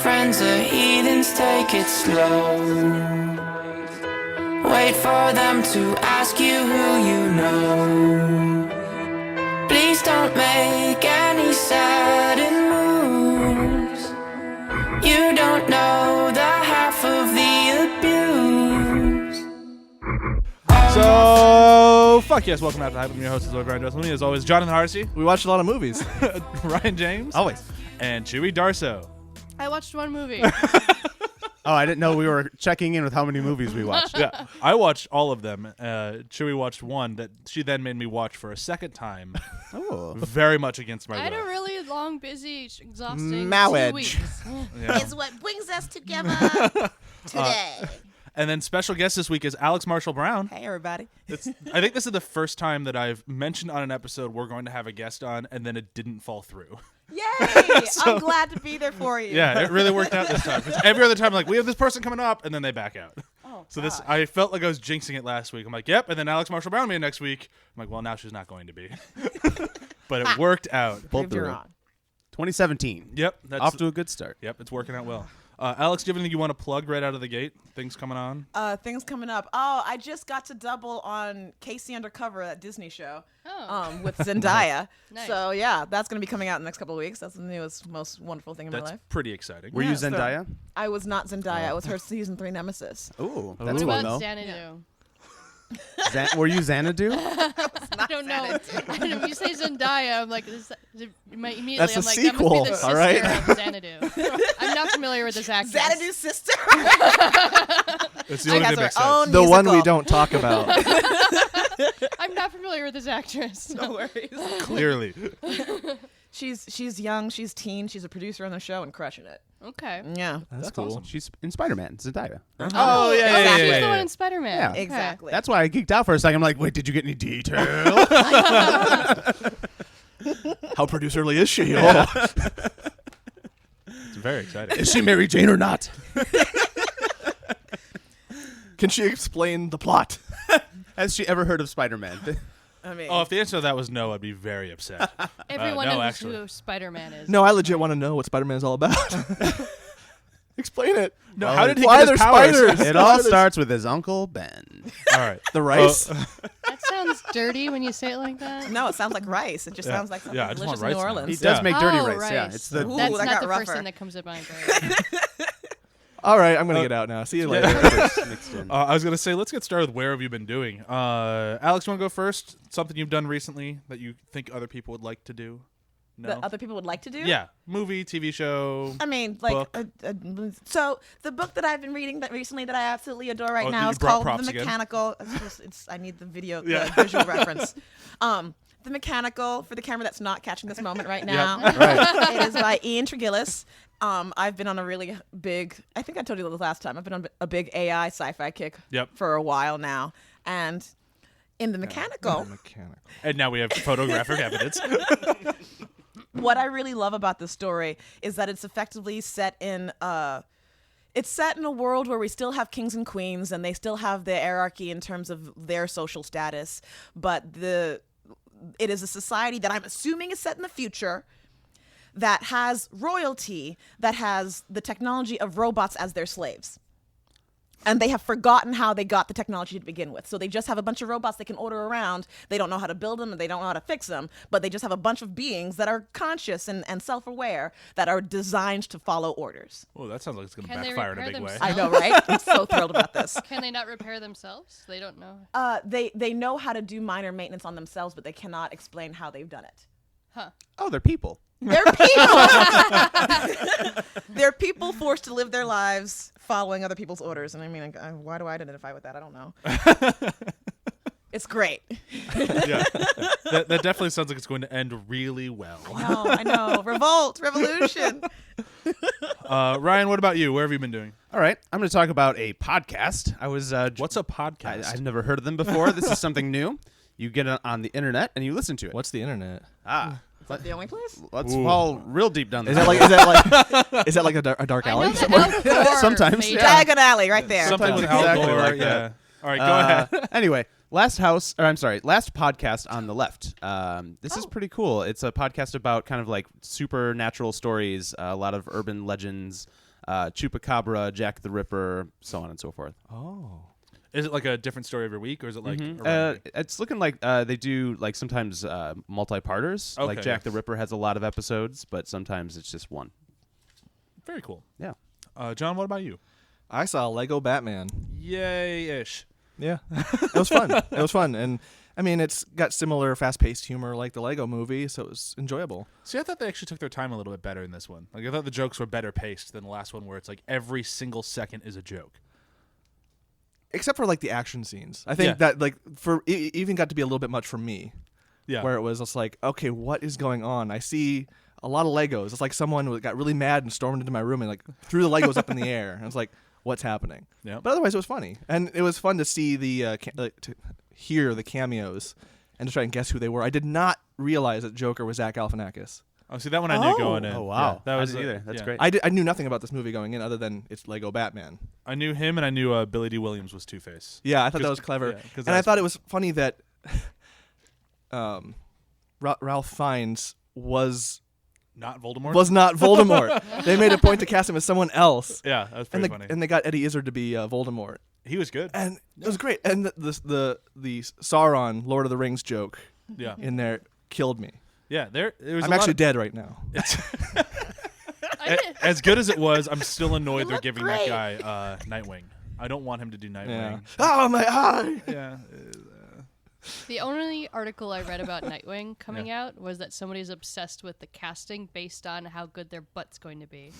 friends are heathens, take it slow. Wait for them to ask you who you know. Please don't make any sudden moves. You don't know the half of the abuse. So, fuck yes, welcome out to Hype. I'm your host, BRYAN. With me, as always, Jonathan Harsey. We watched a lot of movies. Ryan James. Always. And CHEWIE Darso. I watched one movie. Oh, I didn't know we were checking in with how many movies we watched. Yeah, I watched all of them. CHEWIE watched one that she then made me watch for a second time. Oh. Very much against my I had will. a really long, busy, exhausting Marriage. 2 weeks. Yeah. Is what brings us together today. And then special guest this week is Alex Marshall Brown. Hey, everybody. I think this is the first time that I've mentioned on an episode we're going to have a guest on, and then it didn't fall through. Yay! I'm glad to be there for you. Yeah, it really worked out this time. 'Cause every other time, like, we have this person coming up, and then they back out. Oh, So this, I felt like I was jinxing it last week. I'm like, yep, and then Alex Marshall Brown me next week. I'm like, well, now she's not going to be. But it worked out. Pulled Proved you're through. wrong. 2017. Yep. That's Off to a good start. Yep, it's working out well. Alex, do you have anything you want to plug right out of the gate? Things coming on? Things coming up. Oh, I just got to double on Casey Undercover, that Disney show, with Zendaya. Nice. So, yeah, that's going to be coming out in the next couple of weeks. That's the newest, most wonderful thing in my That's life. pretty exciting. Were Yeah, you so- Zendaya? I was not Zendaya. I was her season 3 nemesis. Ooh, What that's Ooh. one about though. Xanadu? Were you Xanadu? I don't know. If you say Zendaya, I'm like, immediately, That's a I'm like, sequel, that must be the all right? sister of Xanadu. I'm not familiar with this actress. Xanadu's sister. It's the only thing She has that her makes sense. own The one we musical. don't talk about. I'm not familiar with this actress. No worries. Clearly. She's young. She's teen. She's a producer on the show and crushing it. Okay. Yeah. That's cool. Awesome. She's in Spider-Man, Zendaya. Oh, yeah, yeah, yeah, She's yeah, the one yeah. in Spider-Man. Yeah. Okay. Exactly. That's why I geeked out for a second. I'm like, wait, did you get any detail? How producerly is she? It's very exciting. Is she Mary Jane or not? Can she explain the plot? Has she ever heard of Spider-Man? I mean, Oh, if the answer to that was no, I'd be very upset. Everyone no, knows actually. who Spider-Man is. No, I legit want to know what Spider-Man is all about. Explain it. No, how did he Why get are his there powers? spiders? It Why all are there- starts with his Uncle Ben. All right. The rice? That sounds dirty when you say it like that. no, it sounds like rice. It just sounds like something Yeah, I just want delicious in New rice now. Orleans. He does Yeah. make dirty Oh, rice. Yeah, it's the Ooh, That's that not got the first rougher. thing that comes to mind. Brain. All right, I'm going to get out now. See you later. mixed in. I was going to say, let's get started with where have you been doing? Alex, you want to go first? Something you've done recently that you think other people would like to do? No? That other people would like to do? Yeah. Movie, TV show. I mean, like, Book. so the book that I've been reading that recently that I absolutely adore right Oh, now you is brought called props The again? Mechanical. I need the video, Yeah. the visual reference. The Mechanical, for the camera that's not catching this moment right now. Right. It is by Ian Tregillis. I've been on a really big, I think I told you this last time, I've been on a big AI sci-fi kick Yep. for a while now. And in The Mechanical, And now we have photographic evidence. what I really love about the story is that it's effectively set in it's set in a world where we still have kings and queens and they still have the hierarchy in terms of their social status, but it is a society that I'm assuming is set in the future that has royalty, that has the technology of robots as their slaves. And they have forgotten how they got the technology to begin with. So they just have a bunch of robots they can order around. They don't know how to build them and they don't know how to fix them. But they just have a bunch of beings that are conscious and self-aware that are designed to follow orders. Oh, that sounds like it's going to Can they backfire in a repair big way. themselves? I know, right? I'm so thrilled about this. Can they not repair themselves? They don't know. They know how to do minor maintenance on themselves, but they cannot explain how they've done it. Huh. Oh, they're people. They're people. They're people forced to live their lives following other people's orders. And I mean, why do I identify with that? I don't know. It's great. Yeah. That definitely sounds like it's going to end really well. I know. Revolt, revolution. Ryan, what about you? Where have you been doing? All right, I'm going to talk about a podcast. I was What's a podcast? I've never heard of them before. This is something new. You get it on the internet and you listen to it. What's the internet? Is that the only place? Let's Ooh. fall real deep down. Is the that like a dark I alley? know that Al Gore Sometimes, made yeah. it. Diagon Alley, right there. Something with Al Exactly Gore, like yeah. that. All right, go ahead. Anyway, last podcast on the left. This is pretty cool. It's a podcast about kind of like supernatural stories, a lot of urban legends, Chupacabra, Jack the Ripper, so on and so forth. Oh. Is it like a different story every week, or is it like? It's looking like they do like sometimes multi-parters. Okay, Like Jack yes. the Ripper has a lot of episodes, but sometimes it's just one. Very cool. Yeah. John, what about you? I saw Lego Batman. Yay-ish. Yeah. It was fun. It was fun. And I mean, it's got similar fast-paced humor like the Lego movie, so it was enjoyable. See, I thought they actually took their time a little bit better in this one. Like, I thought the jokes were better paced than the last one, where it's like every single second is a joke. Except for like the action scenes. I think that like it even got to be a little bit much for me. Yeah. Where it was just like, okay, what is going on? I see a lot of Legos. It's like someone got really mad and stormed into my room and like threw the Legos up in the air. And it's like, what's happening? Yeah. But otherwise, it was funny, and it was fun to see to hear the cameos and to try and guess who they were. I did not realize that Joker was Zach Galifianakis. Oh, see, that one I knew going in. Oh wow, that was either. That's great. I knew nothing about this movie going in other than it's Lego Batman. I knew him, and I knew Billy D. Williams was Two-Face. Yeah, I thought that 'Cause- was clever, yeah, 'cause and I thought it was funny that Ralph Fiennes was Not Voldemort. not Voldemort. They made a point to cast him as someone else, Yeah, that was pretty funny. and they got Eddie Izzard to be Voldemort, He was good. and it was great. And the Sauron Lord of the Rings joke Yeah, in there killed me. yeah. There was. I'm a lot actually of- dead right now. As good as it was, I'm still annoyed they're look giving great. that guy Nightwing. I don't want him to do Yeah. Nightwing. Oh my eye! Yeah. The only article I read about Nightwing coming out was that somebody's obsessed with the casting based on how good their butt's going to be.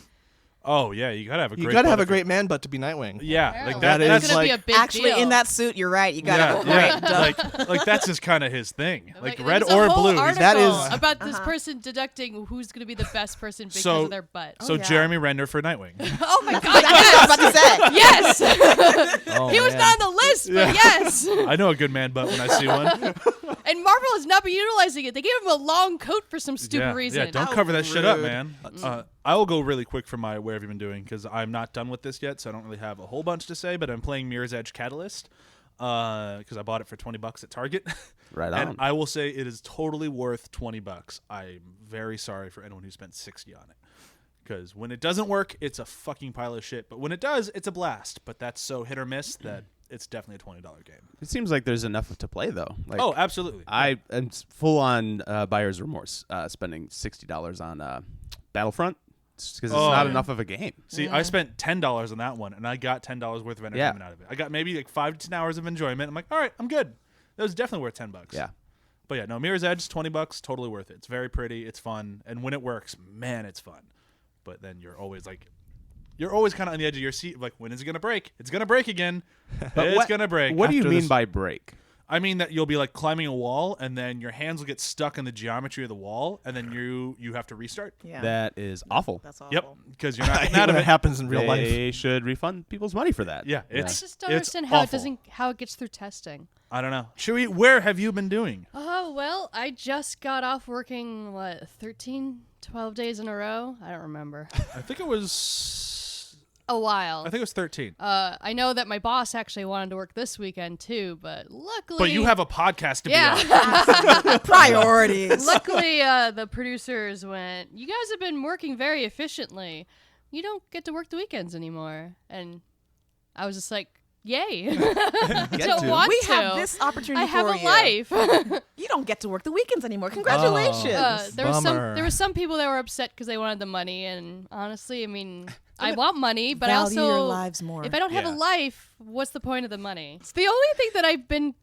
Oh yeah, you gotta have a great. You gotta have butt a if great man butt to be Nightwing. Yeah, Apparently. like That That's is gonna be like- a big Actually, deal. in that suit, you're right. You got Yeah, it yeah. right. Duh. like that's just kind of his thing. Like there red was a or whole blue. article That is- about this person deducting who's going to be the best person because So- of their butt. So yeah. Jeremy Renner for Nightwing. Oh my god! That's what I was about to say. Yes, Oh, he was man. not on the list, but yes. I know a good man butt when I see one. And Marvel has not been utilizing it. They gave him a long coat for some stupid yeah, reason. yeah. Don't How cover that shit up, rude. man. I will go really quick for my where have you been doing because I'm not done with this yet, so I don't really have a whole bunch to say. But I'm playing Mirror's Edge Catalyst because I bought it for $20 at Target. Right And on. I will say it is totally worth $20. I'm very sorry for anyone who spent 60 on it. Because when it doesn't work, it's a fucking pile of shit. But when it does, it's a blast. But that's so hit or miss that it's definitely a $20 game. It seems like there's enough to play though. Like, Oh, absolutely. I am full on buyer's remorse, spending $60 on Battlefront because it's Oh, not yeah. enough of a game. See, I spent $10 on that one, and I got $10 worth of entertainment Yeah. out of it. I got maybe like 5 to 10 hours of enjoyment. I'm like, all right, I'm good. That was definitely worth $10. Yeah. But yeah, no, Mirror's Edge, $20, totally worth it. It's very pretty, it's fun, and when it works, man, it's fun. But then you're always kind of on the edge of your seat, like, when is it gonna break? It's gonna break again. It's gonna break. What do you After mean this- by break? I mean that you'll be like climbing a wall, and then your hands will get stuck in the geometry of the wall, and then you have to restart. Yeah. That is awful. That's awful. Yep, because you're not I getting hate out when of it it. happens in real life. They should refund people's money for that. Yeah, I it's just don't it's understand how awful. how it gets through testing. I don't know. Chewie, where have you been doing? Oh, well, I just got off working, 12 days in a row? I don't remember. I think it was. A while. I think it was 13. I know that my boss actually wanted to work this weekend too, but luckily. But you have a podcast to be Yeah. on. Priorities. Luckily, the producers went, "You guys have been working very efficiently. You don't get to work the weekends anymore." And I was just like, "Yay!" don't to. want we to. have this opportunity I have for a you. life. You don't get to work the weekends anymore. Congratulations. There was some people that were upset because they wanted the money, and honestly, I mean, I want money, but I Value also your lives more. if I don't have a Yeah. life, what's the point of the money? It's the only thing that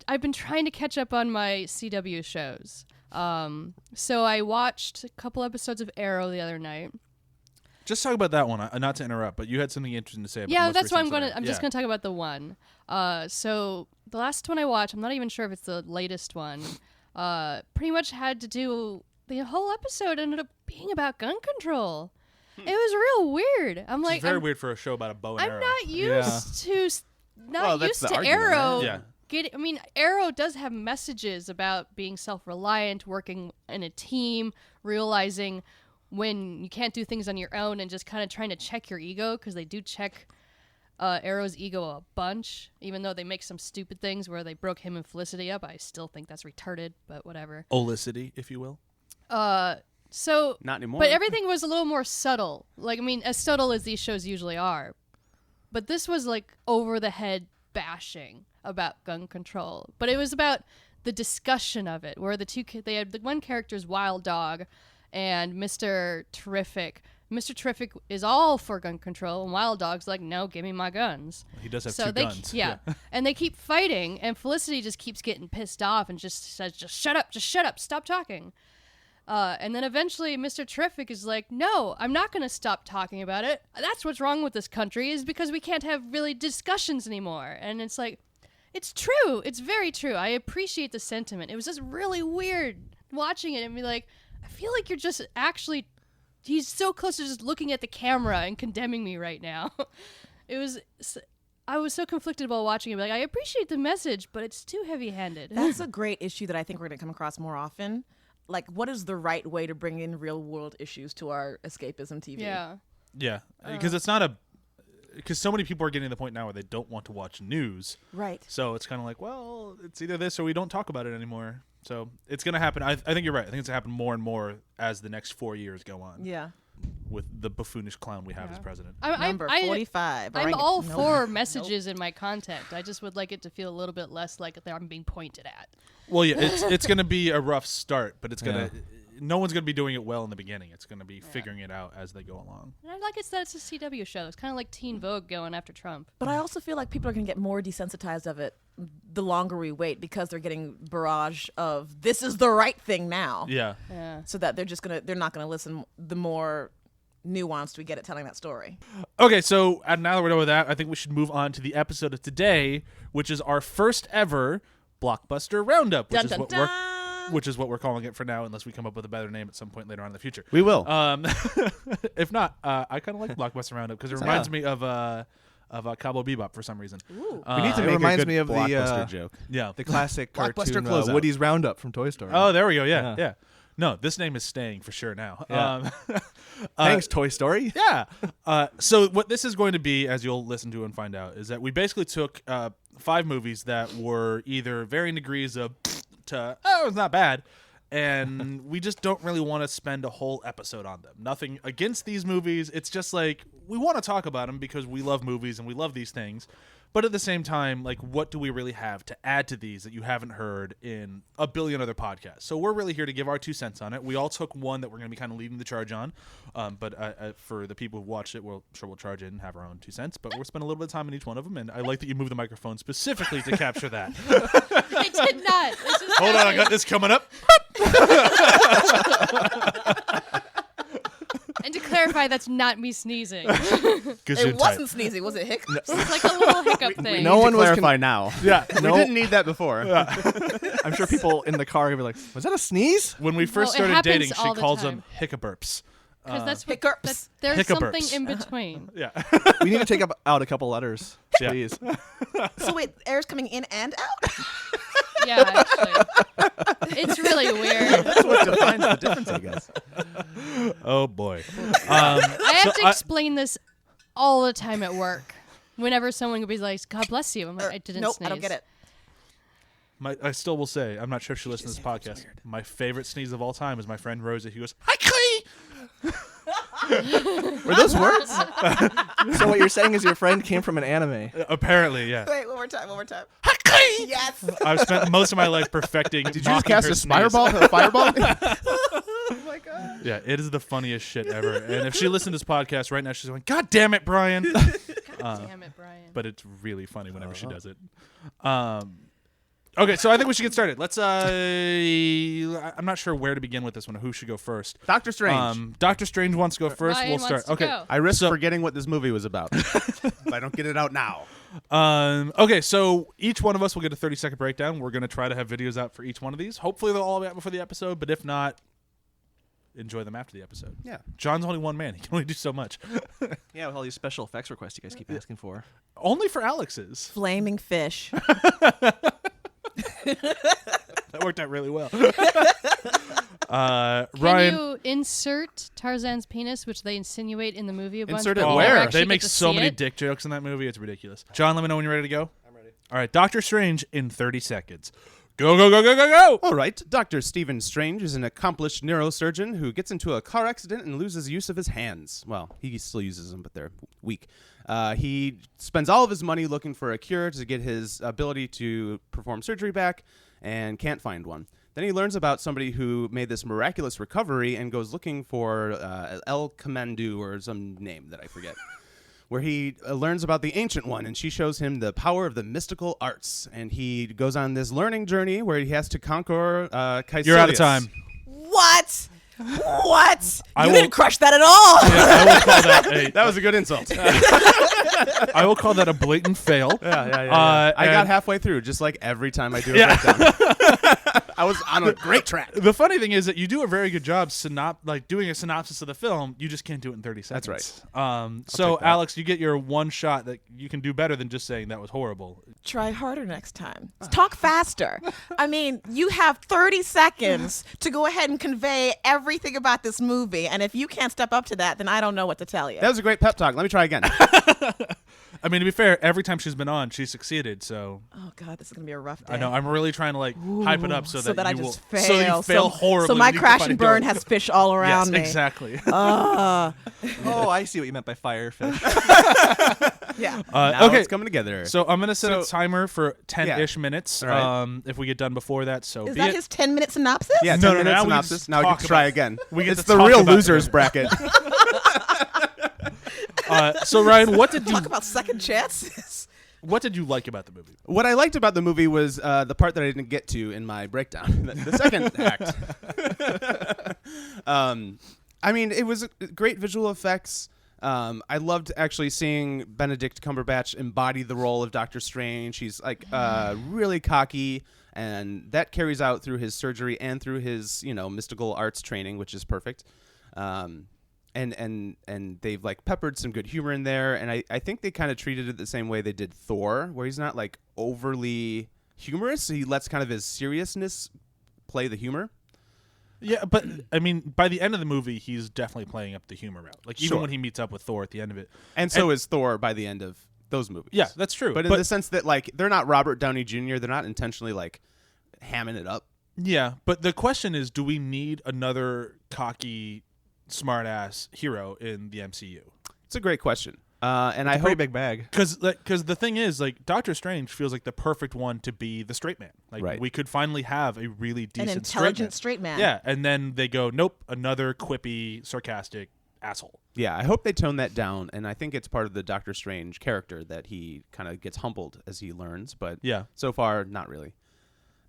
I've been trying to catch up on my CW shows. So I watched a couple episodes of Arrow the other night. Just talk about that one. Not to interrupt, but you had something interesting to say about the Yeah, most that's why recent I'm episode. I'm just gonna talk about the one. So the last one I watched, I'm not even sure if it's the latest one. Pretty much had to do the whole episode ended up being about gun control. It was real weird. I'm It's like, very I'm, weird for a show about a bow and I'm arrow. not used to Well, that's used the to argument, right? Arrow. Yeah. I mean, Arrow does have messages about being self-reliant, working in a team, realizing when you can't do things on your own, and just kind of trying to check your ego, because they do check Arrow's ego a bunch. Even though they make some stupid things where they broke him and Felicity up, I still think that's retarded. But whatever. Olicity, if you will. So, Not anymore. but everything was a little more subtle. Like, I mean, as subtle as these shows usually are. But this was like over the head bashing about gun control. But it was about the discussion of it, where they had the one character's Wild Dog and Mr. Terrific. Mr. Terrific is all for gun control, and Wild Dog's like, no, give me my guns. He does have So two they, guns. yeah. And they keep fighting, and Felicity just keeps getting pissed off and just says, just shut up, stop talking. And then eventually Mr. Terrific is like, no, I'm not going to stop talking about it. That's what's wrong with this country, is because we can't have really discussions anymore. And it's like, it's true. It's very true. I appreciate the sentiment. It was just really weird watching it and be like, I feel like you're just actually, he's so close to just looking at the camera and condemning me right now. I was so conflicted while watching it. Like, I appreciate the message, but it's too heavy-handed. That's a great issue that I think we're going to come across more often. Like, what is the right way to bring in real-world issues to our escapism TV? Yeah. Yeah, because because so many people are getting to the point now where they don't want to watch news. Right. So it's kind of like, well, it's either this or we don't talk about it anymore. So it's going to happen. I think you're right. I think it's going to happen more and more as the next 4 years go on. Yeah. With the buffoonish clown we have as president. Number 45. I'm all for messages in my content. I just would like it to feel a little bit less like I'm being pointed at. Well, yeah, it's going to be a rough start, but it's going to. No one's going to be doing it well in the beginning. It's going to be figuring it out as they go along. And I like it that it's a CW show. It's kind of like Teen Vogue going after Trump. But I also feel like people are going to get more desensitized of it the longer we wait, because they're getting barrage of this is the right thing now. Yeah. Yeah. So that they're not going to listen the more nuanced we get at telling that story. Okay, so now that we're done with that, I think we should move on to the episode of today, which is our first ever Blockbuster Round Up, which Dun, is dun, what dun. which is what we're calling it for now, unless we come up with a better name at some point later on in the future. We will. If not, I kind of like Blockbuster Roundup because it reminds me of Cowboy Bebop for some reason. we need to it make reminds a good me of the, Blockbuster joke. Yeah. The classic Blockbuster cartoon closeout. Woody's Roundup from Toy Story. Oh, there we go. Yeah, Yeah. yeah. No, this name is staying for sure now. Yeah. Thanks, Toy Story. Yeah. So what this is going to be, as you'll listen to and find out, is that we basically took 5 movies that were either varying degrees of to, oh, it's not bad, and we just don't really want to spend a whole episode on them. Nothing against these movies. It's just like we want to talk about them because we love movies and we love these things. But at the same time, like, what do we really have to add to these that you haven't heard in a billion other podcasts? So we're really here to give our 2 cents on it. We all took one that we're going to be kind of leading the charge on. But for the people who watched it, we'll charge in and have our own 2 cents. But we'll spend a little bit of time in each one of them. And I like that you moved the microphone specifically to capture that. I did not. It's just Hold on, I got this coming up. And to clarify, that's not me sneezing. It wasn't sneezing, was it hiccups? It's like a little hiccup thing. No one was clarify now. Yeah. We didn't need that before. I'm sure people in the car would be like, "Was that a sneeze?" When we first Well, it started happens dating, she all the calls time. them hiccuburps. Because that's what Hiccups. there's Hiccuburps. something in between. Yeah. We need to take out a couple letters, Yeah. please. So wait, air's coming in and out? Yeah, actually. It's really weird. That's what defines the difference, I guess. Oh, boy. I have to explain this all the time at work. Whenever someone would be like, God bless you. I'm like, I didn't Nope, sneeze. I don't get it. I still will say, I'm not sure if she listens to this podcast. My favorite sneeze of all time is my friend Rosa. He goes, "Hi, Clee!" Were those words? So what you're saying is your friend came from an anime. Apparently, yeah. Wait, one more time. Hi, Clee! Yes. I've spent most of my life perfecting. Did you just cast a fireball? Oh my god. Yeah, it is the funniest shit ever. And if she listened to this podcast right now, she's going, "God damn it, Brian!" God damn it, Brian. But it's really funny whenever she does it. Okay, so I think we should get started. Let's. I'm not sure where to begin with this one. Who should go first? Doctor Strange. Doctor Strange wants to go first. Ryan We'll wants start. to Okay. go. I risk forgetting what this movie was about if I don't get it out now. Okay, so each one of us will get a 30-second breakdown. We're going to try to have videos out for each one of these. Hopefully they'll all be out before the episode, but if not, enjoy them after the episode. Yeah. John's only one man. He can only do so much. Yeah, with all these special effects requests you guys keep asking for. Only for Alex's. Flaming fish. That worked out really well. Can Ryan. you insert Tarzan's penis, which they insinuate in the movie a bunch? Insert but it we where? never They actually make get to so see many it? dick jokes in that movie. It's ridiculous. John, let me know when you're ready to go. I'm ready. All right, Doctor Strange in 30 seconds. Go, go, go, go, go, go. All right, Dr. Stephen Strange is an accomplished neurosurgeon who gets into a car accident and loses use of his hands. Well, he still uses them, but they're weak. He spends all of his money looking for a cure to get his ability to perform surgery back and can't find one. Then he learns about somebody who made this miraculous recovery and goes looking for El Commandu or some name that I forget. Where he learns about the Ancient One, and she shows him the power of the mystical arts. And he goes on this learning journey where he has to conquer Caecilius. You're out of time. What? What? I You will- didn't crush that at all. I will call that That was a good insult. I will call that a blatant fail. I got and- halfway through, just like every time I do a breakdown. I was on a great track. The funny thing is that you do a very good job doing a synopsis of the film. You just can't do it in 30 seconds. That's right. So, take that. Alex, you get your one shot that you can do better than just saying that was horrible. Try harder next time. Talk faster. I mean, you have 30 seconds to go ahead and convey everything about this movie. And if you can't step up to that, then I don't know what to tell you. That was a great pep talk. Let me try again. I mean, to be fair, every time she's been on, she succeeded. So Oh, God, this is going to be a rough day. I know I'm really trying to hype it up so that I you just will, fail. so you fail horribly. So my when you crash find and it burn going. has fish all around yes, me. exactly. Oh, I see what you meant by firefish. Yeah. Now okay, it's coming together. so I'm gonna set a So- timer for 10-ish Yeah. minutes. All right. If we get done before that, so Is be that it. his 10-minute synopsis? yeah, No, 10 no, minutes now we synopsis. just Now we talk get to try about- again. we get It's to the talk real about it. losers bracket. So Ryan, what did you Talk about second chances. what did you like about the movie? What I liked about the movie was the part that I didn't get to in my breakdown, the second act. I mean, it was great visual effects. I loved actually seeing Benedict Cumberbatch embody the role of Doctor Strange. He's like really cocky, and that carries out through his surgery and through his mystical arts training, which is perfect. And they've like peppered some good humor in there, and I think they kind of treated it the same way they did Thor, where he's not like overly humorous. He lets kind of his seriousness play the humor. Yeah, but I mean, by the end of the movie, he's definitely playing up the humor route. Like even Sure. when he meets up with Thor at the end of it, And so is Thor by the end of those movies. yeah, that's true. But in the sense that like they're not Robert Downey Jr., they're not intentionally like hamming it up. yeah, but the question is, do we need another cocky, smart-ass hero in the MCU? It's a great question. And I Pretty hope big bag. Because the thing is, like, Doctor Strange feels like the perfect one to be the straight man. Like, Right. we could finally have a really An decent intelligent straight straight man. man. Yeah, and then they go, nope, another quippy, sarcastic asshole. Yeah, I hope they tone that down, and I think it's part of the Doctor Strange character that he kind of gets humbled as he learns, but Yeah. so far, not really.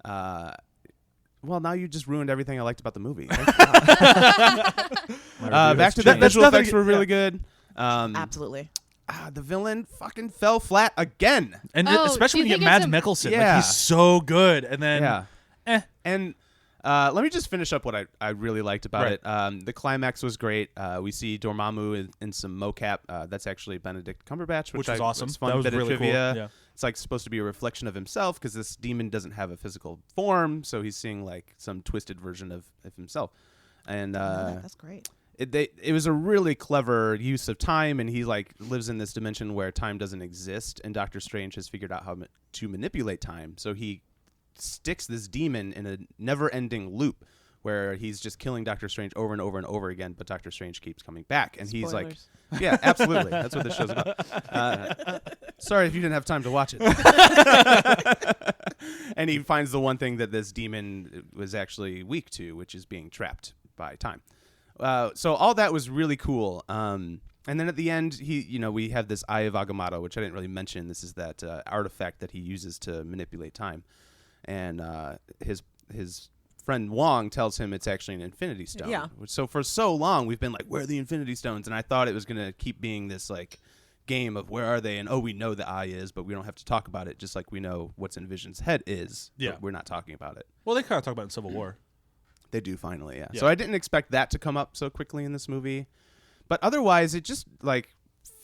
Well, now you just ruined everything I liked about the movie. Back to the visual nothing- effects were really good. Absolutely. The villain fucking fell flat again. And Oh, especially do when you you get think Mads it's Mikkelsen. Like, Yeah. he's so good. And then, Yeah. And let me just finish up what I really liked about Right. it. The climax was great. We see Dormammu in some mocap. That's actually Benedict Cumberbatch, which was awesome. Fun That was bit of really trivia. cool. Yeah. It's like supposed to be a reflection of himself because this demon doesn't have a physical form, so he's seeing like some twisted version of himself. And That's great. it was a really clever use of time, and he like lives in this dimension where time doesn't exist, and Doctor Strange has figured out how to manipulate time. So he sticks this demon in a never-ending loop where he's just killing Doctor Strange over and over and over again, but Doctor Strange keeps coming back, and he's like, Spoilers. yeah, absolutely, that's what this show's about. Sorry if you didn't have time to watch it. And he finds the one thing that this demon was actually weak to, which is being trapped by time. So all that was really cool. And then at the end, we have this Eye of Agamotto, which I didn't really mention. This is that artifact that he uses to manipulate time. And his friend Wong tells him it's actually an Infinity Stone. Yeah. So for so long, we've been like, where are the Infinity Stones? And I thought it was going to keep being this like game of where are they? And we know the eye is, but we don't have to talk about it, just like we know what's in Vision's head is. Yeah. But we're not talking about it. Well, they kind of talk about it in Civil War. They do finally, yeah. Yeah. So I didn't expect that to come up so quickly in this movie, but otherwise it just like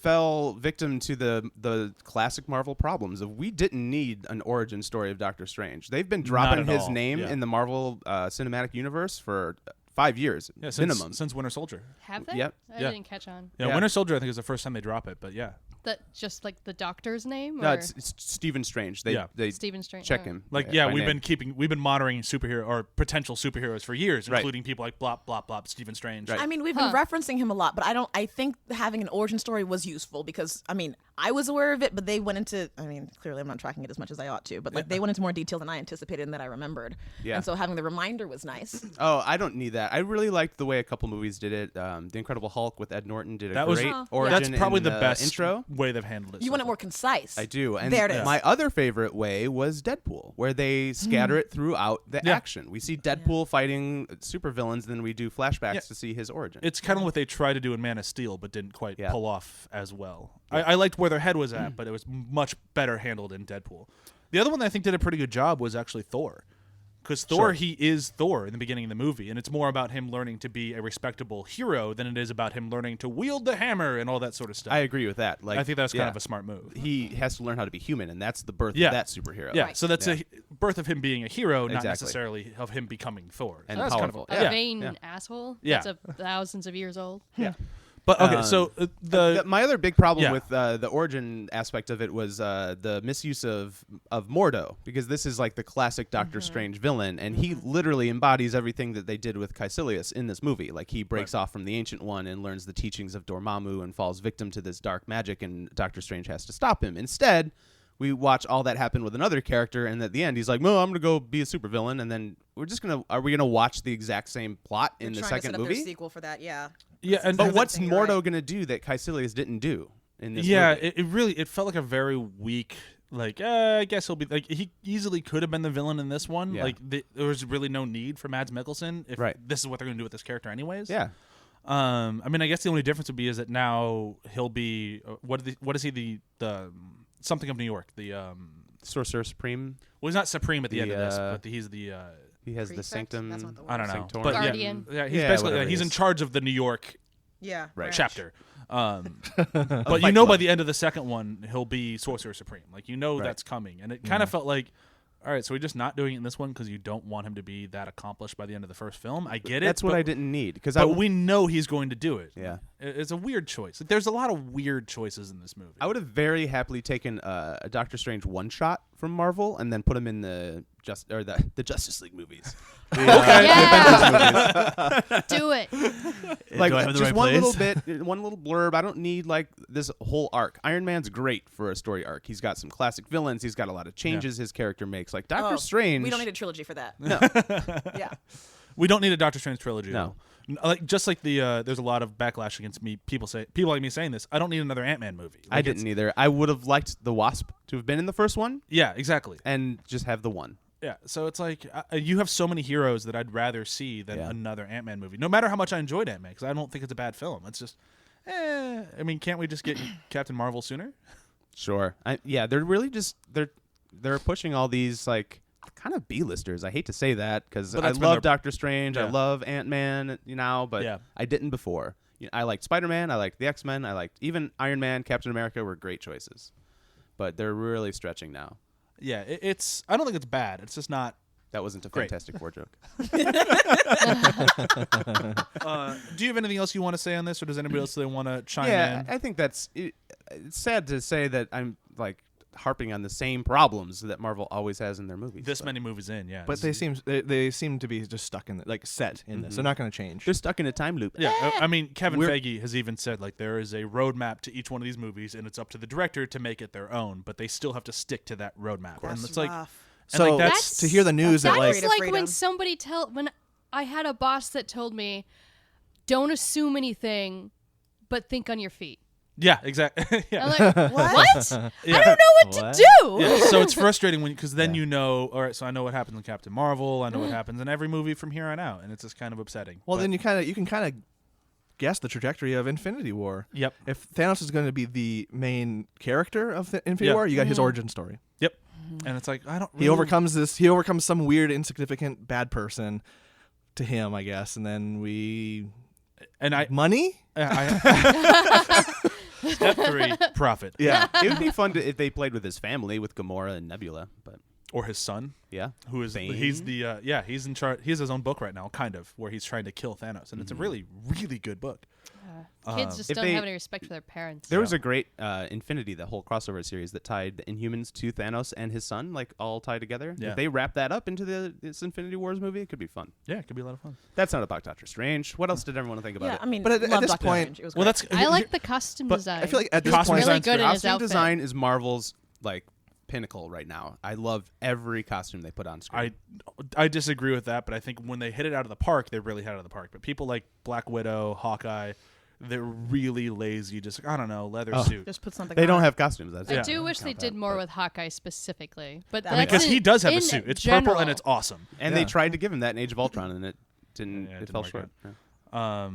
fell victim to the classic Marvel problems of we didn't need an origin story of Doctor Strange. They've been dropping at his all, name yeah. in the Marvel Cinematic Universe for 5 years Yeah, since, minimum. since Winter Soldier. Have they? Yep. I Yeah. didn't catch on. Yeah, Yeah. Winter Soldier I think is the first time they drop it, but yeah. That just like the doctor's name? No, or it's Stephen Strange. They Yeah. they Stephen Strange. check Oh. him. Like by we've name. been monitoring superhero or potential superheroes for years, Right. including people like Blop Blop Blop, Stephen Strange. Right. I mean, we've Huh. been referencing him a lot, but I think having an origin story was useful because, I mean, I was aware of it, but they went into, I mean, clearly I'm not tracking it as much as I ought to, but like they went into more detail than I anticipated and that I remembered. Yeah. And so having the reminder was nice. Oh, I don't need that. I really liked the way a couple movies did it. The Incredible Hulk with Ed Norton did a That was great Oh. origin. That's probably in the best intro. way they've handled it. You so want it far. more concise. I do. And There it is. my other favorite way was Deadpool, where they scatter it throughout the Yeah. action. We see Deadpool fighting supervillains, then we do flashbacks Yeah. to see his origin. It's kind of what they tried to do in Man of Steel, but didn't quite Yeah. pull off as well. I liked where their head was at, but it was much better handled in Deadpool. The other one that I think did a pretty good job was actually Thor. Because Thor, Sure. he is Thor in the beginning of the movie, and it's more about him learning to be a respectable hero than it is about him learning to wield the hammer and all that sort of stuff. I agree with that. Like I think that's kind yeah. of a smart move. He has to learn how to be human, and that's the birth Yeah. of that superhero. Yeah, Right. so that's Yeah. a birth of him being a hero, not Exactly. necessarily of him becoming Thor. And So that's kind of powerful. A yeah. vain yeah. asshole Yeah. that's thousands of years old. But okay, so My other big problem Yeah. with the origin aspect of it was the misuse of Mordo, because this is like the classic Doctor Strange villain, and he literally embodies everything that they did with Caecilius in this movie. Like he breaks off from the Ancient One and learns the teachings of Dormammu and falls victim to this dark magic, and Doctor Strange has to stop him. Instead, we watch all that happen with another character, and at the end, he's like, "No, I'm gonna go be a supervillain," and then are we gonna watch the exact same plot in the Trying to second set up movie? their sequel for that, yeah. yeah, and But That's what's the thing, you're Mordo right. gonna do that Caecilius didn't do in this yeah, movie? it really felt like a very weak. Like, I guess he'll be like he easily could have been the villain in this one. Yeah. Like, there was really no need for Mads Mikkelsen if Right. this is what they're going to do with this character, anyways. Yeah. I mean, I guess the only difference would be is that now he'll be what is he the something of New York the Sorcerer Supreme. well he's not supreme at the end of this, The, but he's the He has the Prefect? sanctum. That's not the word. I don't know, Sanctorum. but yeah, Guardian. yeah, he's Yeah, basically whatever he's it in is. charge of the New York Yeah. Right. chapter. But Fight you know, by Club. the end of the second one, he'll be Sorcerer Supreme. Like, you know Right. that's coming, and it kind of felt like, all right, so we're just not doing it in this one because you don't want him to be that accomplished by the end of the first film. I get it. That's what but, I didn't need because But we know he's going to do it. Yeah. It's a weird choice. Like, there's a lot of weird choices in this movie. I would have very happily taken a Doctor Strange one shot from Marvel and then put him in the Justice League movies. Yeah. Do it. Like Do I have the just right one place? little bit, one little blurb. I don't need like this whole arc. Iron Man's great for a story arc. He's got some classic villains. He's got a lot of changes his character makes. Like Doctor Oh, Strange. We don't need a trilogy for that. No. Yeah. We don't need a Doctor Strange trilogy. No. Like just like the there's a lot of backlash against me. People like me saying this. I don't need another Ant-Man movie. I Like, didn't either. I would have liked the Wasp to have been in the first one Yeah, exactly. and just have the one. Yeah, so it's like you have so many heroes that I'd rather see than Yeah. another Ant-Man movie. No matter how much I enjoyed Ant-Man, because I don't think it's a bad film. It's just, I mean, can't we just get Captain Marvel sooner? Sure. They're really just they're pushing all these like kind of B-listers. I hate to say that because But I that's been love their- Doctor Strange. I Yeah. love Ant-Man now, but Yeah. I didn't before. I liked Spider-Man. I liked the X-Men. I liked even Iron Man, Captain America were great choices, but they're really stretching now. Yeah, it's. I don't think it's bad. It's just not. That wasn't a Great. Fantastic Four joke. Do you have anything else you want to say on this, or does anybody else want to chime Yeah, in? I think it's sad to say that I'm like harping on the same problems that Marvel always has in their movies. This but many movies in, yeah. But they seem to be just stuck in set in this. They're not going to change. they're stuck in a time loop. Yeah, I mean, Kevin We're- Feige has even said like there is a roadmap to each one of these movies, and it's up to the director to make it their own. But they still have to stick to that roadmap, and it's like, rough. and like So that's to hear the news that That's like Creative like freedom. when somebody when I had a boss that told me, "Don't assume anything, but think on your feet." yeah, exactly. yeah. I'm like, what? Yeah. I don't know what What? to do. Yeah, so it's frustrating because then you know, all right, so I know what happens in Captain Marvel, I know what happens in every movie from here on out, and it's just kind of upsetting. well, But- then you can kind of guess the trajectory of Infinity War. Yep. If Thanos is going to be the main character of Infinity Yeah. War, you got his origin story. Yep. And it's like I don't. He overcomes some weird, insignificant, bad person to him, I guess, and then and I money. Step 3, profit. Yeah. It would be fun if they played with his family, with Gamora and Nebula, but or his son. Yeah. Who is Bane. he's the he's in charge. He has his own book right now, kind of, where he's trying to kill Thanos, and it's a really really good book. Kids just If don't they- have any respect for their parents. There was a great Infinity, the whole crossover series that tied the Inhumans to Thanos and his son, like all tied together. Yeah. If they wrap that up into this Infinity Wars movie, it could be fun. Yeah, it could be a lot of fun. That's not about Doctor Strange. What else did everyone think about Yeah, it? I mean, But at love this Dr. point- Strange. It was Well, great. that's I like the costume design. I feel like at this Costume point, really design's good in his costume outfit. design is Marvel's like pinnacle right now. I love every costume they put on screen. I disagree with that, but I think when they hit it out of the park, they really hit it out of the park. But people like Black Widow, Hawkeye, they're really lazy. Just I don't know, leather suit. Just put something They on. don't have costumes. That's I Yeah. do wish they Count did that, more but- with Hawkeye specifically, but I mean, Because that's he does have a in suit. It's purple and general. it's awesome. And they tried to give him that in Age of Ultron, and it didn't. Yeah, it it didn't fell work short. out. Yeah.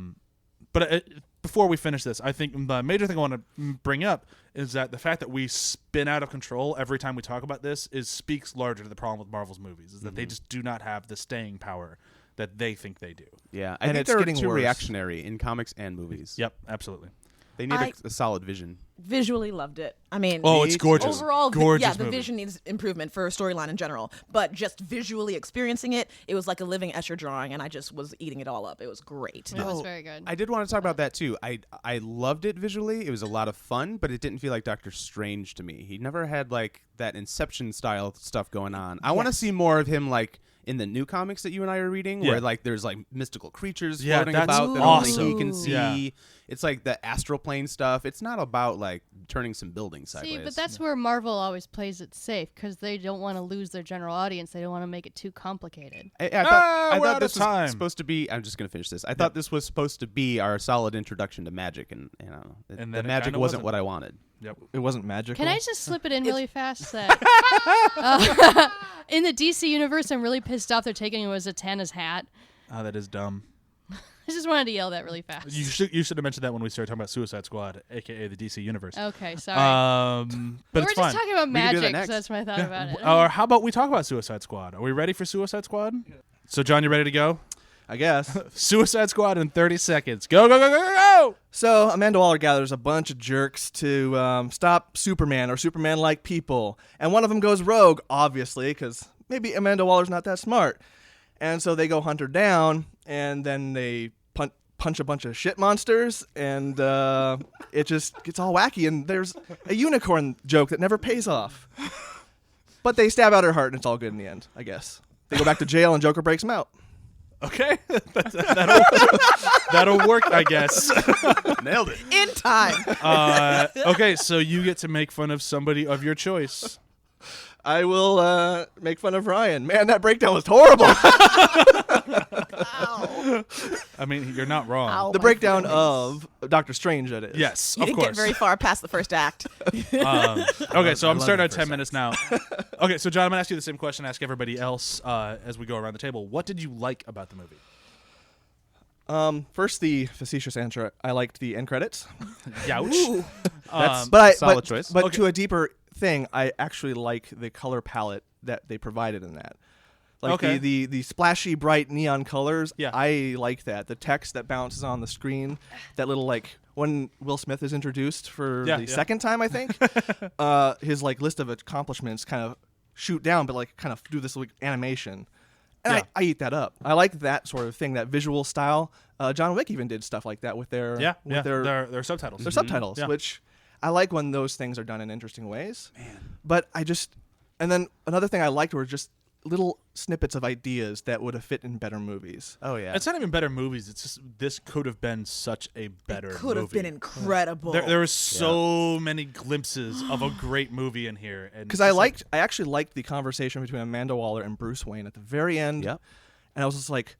But before we finish this, I think the major thing I want to bring up is that the fact that we spin out of control every time we talk about this speaks larger to the problem with Marvel's movies, is that they just do not have the staying power that they think they do. Yeah, I And think it's they're getting too worse. reactionary in comics and movies. Yep, absolutely. They need I- a solid vision. Visually loved it. I mean, Oh, it's gorgeous. overall, Gorgeous the movie. vision needs improvement for storyline in general. But just visually experiencing it, it was like a living Escher drawing, and I just was eating it all up. It was great. It was very good. I did want to talk about that too. I loved it visually. It was a lot of fun, but it didn't feel like Doctor Strange to me. He never had like that Inception style stuff going on. I want to Yes. see more of him like in the new comics that you and I are reading, Yeah. where like there's like mystical creatures Yeah, floating that's about that awesome. only he can see. Yeah. It's like the astral plane stuff. It's not about like turning some buildings sideways. See, but that's where Marvel always plays it safe because they don't want to lose their general audience. They don't want to make it too complicated. I we're thought out this of time. was supposed to be. I'm just going to finish this. I thought this was supposed to be our solid introduction to magic, and you know, And the then it magic kinda wasn't wasn't. what I wanted. Yep. It wasn't magical. Can I just slip it in really fast that in the DC universe, I'm really pissed off they're taking away Zatanna's hat. Oh, that is dumb. I just wanted to yell that really fast. You should have mentioned that when we started talking about Suicide Squad, aka the DC universe. Okay, sorry. But We're it's just fine. talking about We can do that magic, next. so that's what I thought about it. Or how about we talk about Suicide Squad? Are we ready for Suicide Squad? So, John, you ready to go? I guess. Suicide Squad in 30 seconds. Go, go, go, go, go, go! So Amanda Waller gathers a bunch of jerks to stop Superman or Superman-like people, and one of them goes rogue, obviously, because maybe Amanda Waller's not that smart. And so they go hunt her down, and then they punch a bunch of shit monsters, and it just gets all wacky. And there's a unicorn joke that never pays off. But they stab out her heart, and it's all good in the end, I guess. They go back to jail, and Joker breaks them out. Okay. That'll work, I guess. Nailed it. In time. Okay, so you get to make fun of somebody of your choice. I will make fun of Ryan. Man, that breakdown was horrible. I mean, you're not wrong. Ow, The my breakdown feelings. of Doctor Strange, that is. Yes, You of didn't course. get very far past the first act. Okay, so I'm love starting the at 10 first minutes now. Okay, so John, I'm going to ask you the same question I ask everybody else as we go around the table. What did you like about the movie? First, the facetious answer. I liked the end credits. Youch. That's But solid choice. But Okay. to a deeper thing, I actually like the color palette that they provided in that. Like Okay. the splashy, bright neon colors. Yeah. I like that. The text that bounces on the screen. That little like when Will Smith is introduced for Yeah, the yeah. second time, I think. His like list of accomplishments kind of shoot down, but like kind of do this like animation. And Yeah. I eat that up. I like that sort of thing, that visual style. John Wick even did stuff like that with their their subtitles. their subtitles, Yeah. which I like when those things are done in interesting ways. Man. But and then another thing I liked were just little snippets of ideas that would have fit in better movies. Oh yeah. It's not even better movies. It's just this could have been such a better Could have movie. been incredible. There were so many glimpses of a great movie in here. Because I actually liked the conversation between Amanda Waller and Bruce Wayne at the very end. Yep. And I was just like,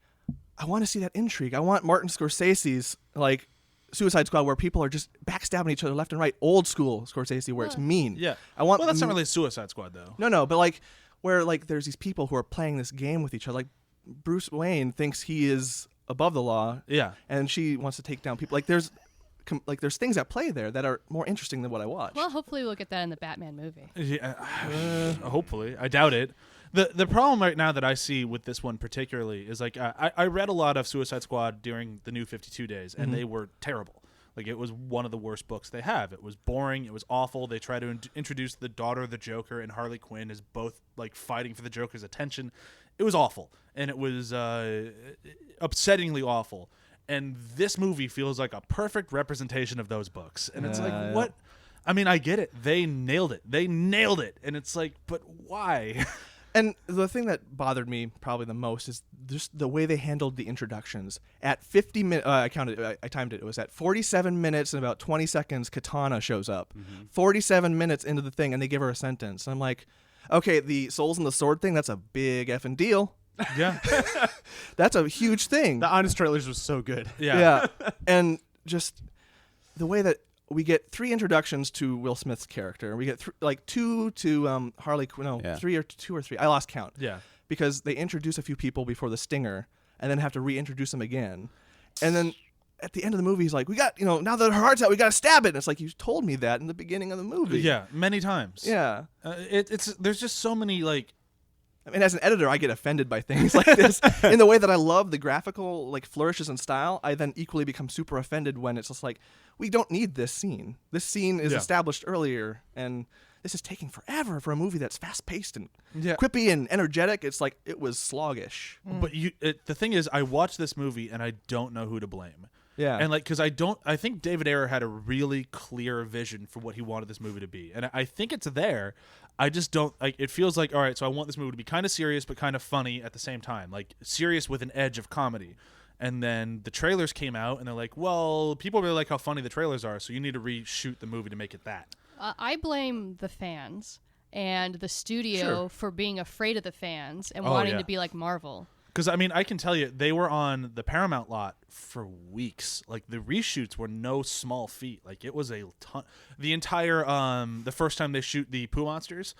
I want to see that intrigue. I want Martin Scorsese's like Suicide Squad where people are just backstabbing each other left and right. Old school Scorsese where it's mean. Yeah. I want. Well, that's not really Suicide Squad, though. No, but like where like there's these people who are playing this game with each other. Like Bruce Wayne thinks he is above the law. Yeah. And she wants to take down people. Like there's things at play there that are more interesting than what I watched. Well, hopefully we'll get that in the Batman movie. Yeah, hopefully. I doubt it. The problem right now that I see with this one particularly is like I read a lot of Suicide Squad during the New 52 days, and they were terrible. Like, it was one of the worst books they have. It was boring. It was awful. They try to introduce the daughter of the Joker and Harley Quinn as both, like, fighting for the Joker's attention. It was awful. And it was upsettingly awful. And this movie feels like a perfect representation of those books. And it's like, what? I mean, I get it. They nailed it. And it's like, but why? And the thing that bothered me probably the most is just the way they handled the introductions. At 50 minutes, I timed it. It was at 47 minutes and about 20 seconds, Katana shows up. 47 minutes into the thing, and they give her a sentence. And I'm like, okay, the Souls and the Sword thing, that's a big effing deal. Yeah. That's a huge thing. The honest trailers was so good. Yeah. And just the way that we get 3 introductions to Will Smith's character. We get 2 to Harley Quinn. No, 3 or 2 or 3. I lost count. Yeah. Because they introduce a few people before the stinger and then have to reintroduce them again. And then at the end of the movie, he's like, we got, now that her heart's out, we got to stab it. And it's like, you told me that in the beginning of the movie. Yeah, many times. Yeah. There's just so many, like... I mean, as an editor, I get offended by things like this. In the way that I love the graphical, like, flourishes in style, I then equally become super offended when it's just like, we don't need this scene. This scene is established earlier, and this is taking forever for a movie that's fast-paced and quippy and energetic. It's like, it was sluggish. But the thing is, I watched this movie, and I don't know who to blame. Yeah. And, like, because I think David Ayer had a really clear vision for what he wanted this movie to be. And I think it's there. I just don't, like, it feels like, all right, so I want this movie to be kind of serious but kind of funny at the same time. Like, serious with an edge of comedy. And then the trailers came out, and they're like, well, people really like how funny the trailers are, so you need to reshoot the movie to make it that. I blame the fans and the studio for being afraid of the fans and wanting to be like Marvel. Because, I mean, I can tell you, they were on the Paramount lot for weeks. Like, the reshoots were no small feat. Like, it was a ton. The entire, the first time they shoot the Pooh Monsters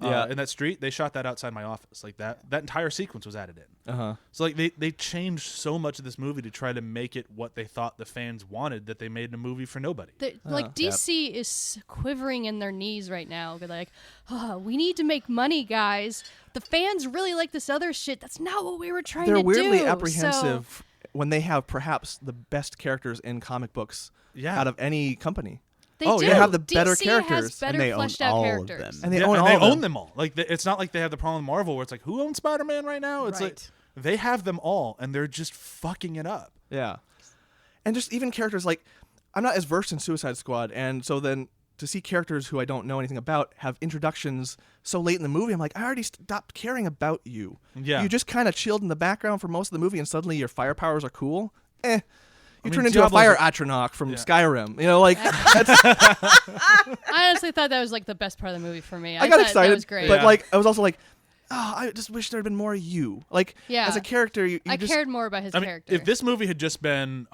in that street, they shot that outside my office. Like, that entire sequence was added in. So, like, they changed so much of this movie to try to make it what they thought the fans wanted, that they made a movie for nobody. Like, DC is quivering in their knees right now. They're like, we need to make money, guys. The fans really like this other shit. That's not what we were trying to do. They're weirdly apprehensive when they have perhaps the best characters in comic books out of any company. They do. They have the DC better characters. Has better and they fleshed own out all characters. of them. And they own them all. Like, it's not like they have the problem with Marvel where it's like, who owns Spider-Man right now? It's like, they have them all, and they're just fucking it up. Yeah. And just even characters like, I'm not as versed in Suicide Squad, and so then to see characters who I don't know anything about have introductions so late in the movie, I'm like, I already stopped caring about you. Yeah. You just kind of chilled in the background for most of the movie, and suddenly your fire powers are cool. You turn into Diablo's a fire Atronach from Skyrim. Like, I honestly thought that was like the best part of the movie for me. I got thought excited, that was great. but like, I was also like, I just wish there had been more of you. Like, Yeah. as a character, you I just cared more about his I mean, character. if this movie had just been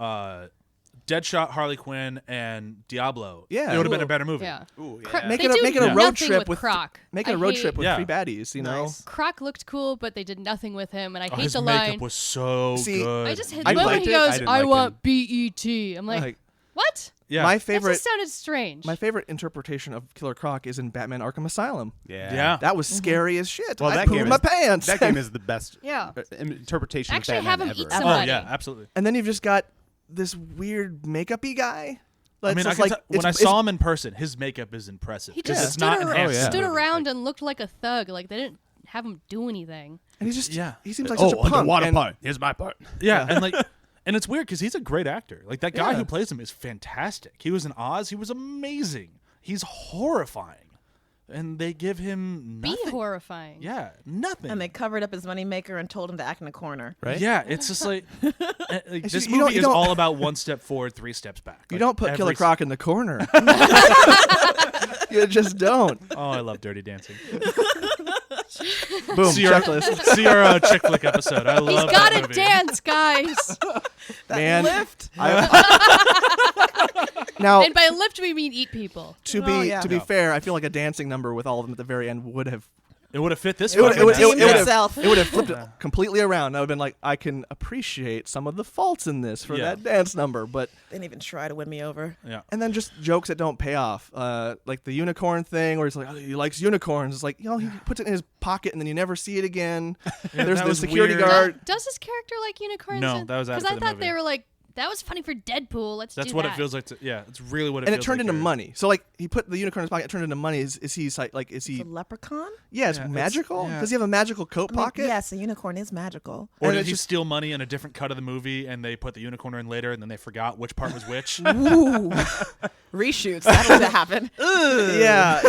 Deadshot, Harley Quinn, and Diablo, Yeah. it would have been a better movie. yeah. Ooh, yeah. Cro- Make they it a- do make it a road nothing trip with Croc. make it I a road hate- trip with Yeah. 3 baddies, you know? Nice. Croc looked cool, but they did nothing with him, and I hate His the makeup line. was so See, good. I just hate I the moment liked he it. I goes, didn't I like want BET. I'm like, Like, what? Yeah. my That favorite just sounded strange. My favorite interpretation of Killer Croc is in Batman Arkham Asylum. Yeah. That was scary as shit. Well, I that pooed game my is- pants. That game is the best Yeah. interpretation Actually of have Batman him eat ever. some- Oh, somebody. yeah, absolutely. And then you've just got this weird makeup-y guy. I mean, when I saw him in person, his makeup is impressive. He 'cause just it's stood, not ar- enhanced. stood movie. around Like, and looked like a thug. Like, they didn't have him do anything. and he's just, Yeah. he seems like such a punk. underwater and- part. Here's my part. yeah, and like, and it's weird because he's a great actor. Like, that guy Yeah. who plays him is fantastic. He was in Oz. He was amazing. He's horrifying. And they give him nothing. Be horrifying. Yeah, nothing. And they covered up his moneymaker and told him to act in a corner. Right? Yeah, it's just like, this you don't- movie you is don't- all about 1 step forward, 3 steps back. You Like, don't put every Killer s- Croc in the corner. You just don't. Oh, I love Dirty Dancing. Boom, See our, checklist. see our chick flick episode. I He's love got that to movie. dance, guys. Man. Lift. Now, And by lift, we mean eat people. to Oh, be yeah. to be fair, I feel like a dancing number with all of them at the very end would have It would have fit this it would fucking it would movie. it would itself. have it would have flipped it completely around. I would have been like, I can appreciate some of the faults in this for Yeah. that dance number, but They didn't even try to win me over. Yeah. and then just jokes that don't pay off, like the unicorn thing, where he's like, oh, he likes unicorns. It's like, he puts it in his pocket and then you never see it again. Yeah, There's that the was security weird. guard. Does his character like unicorns? No, that was after Because I the thought movie. they were like that was funny for Deadpool. Let's That's do what that. it feels like. Yeah, it's really what it And feels it turned like into here. money. So like he put the unicorn in his pocket, it turned into money. Is he like is he? The leprechaun? Yeah, it's Yeah, magical. yeah. Does he have a magical coat I mean, pocket? yes, a unicorn is magical. Or And did it's he just- steal money in a different cut of the movie and they put the unicorn in later and then they forgot which part was which? Ooh. Reshoots. That'll happen. Yeah,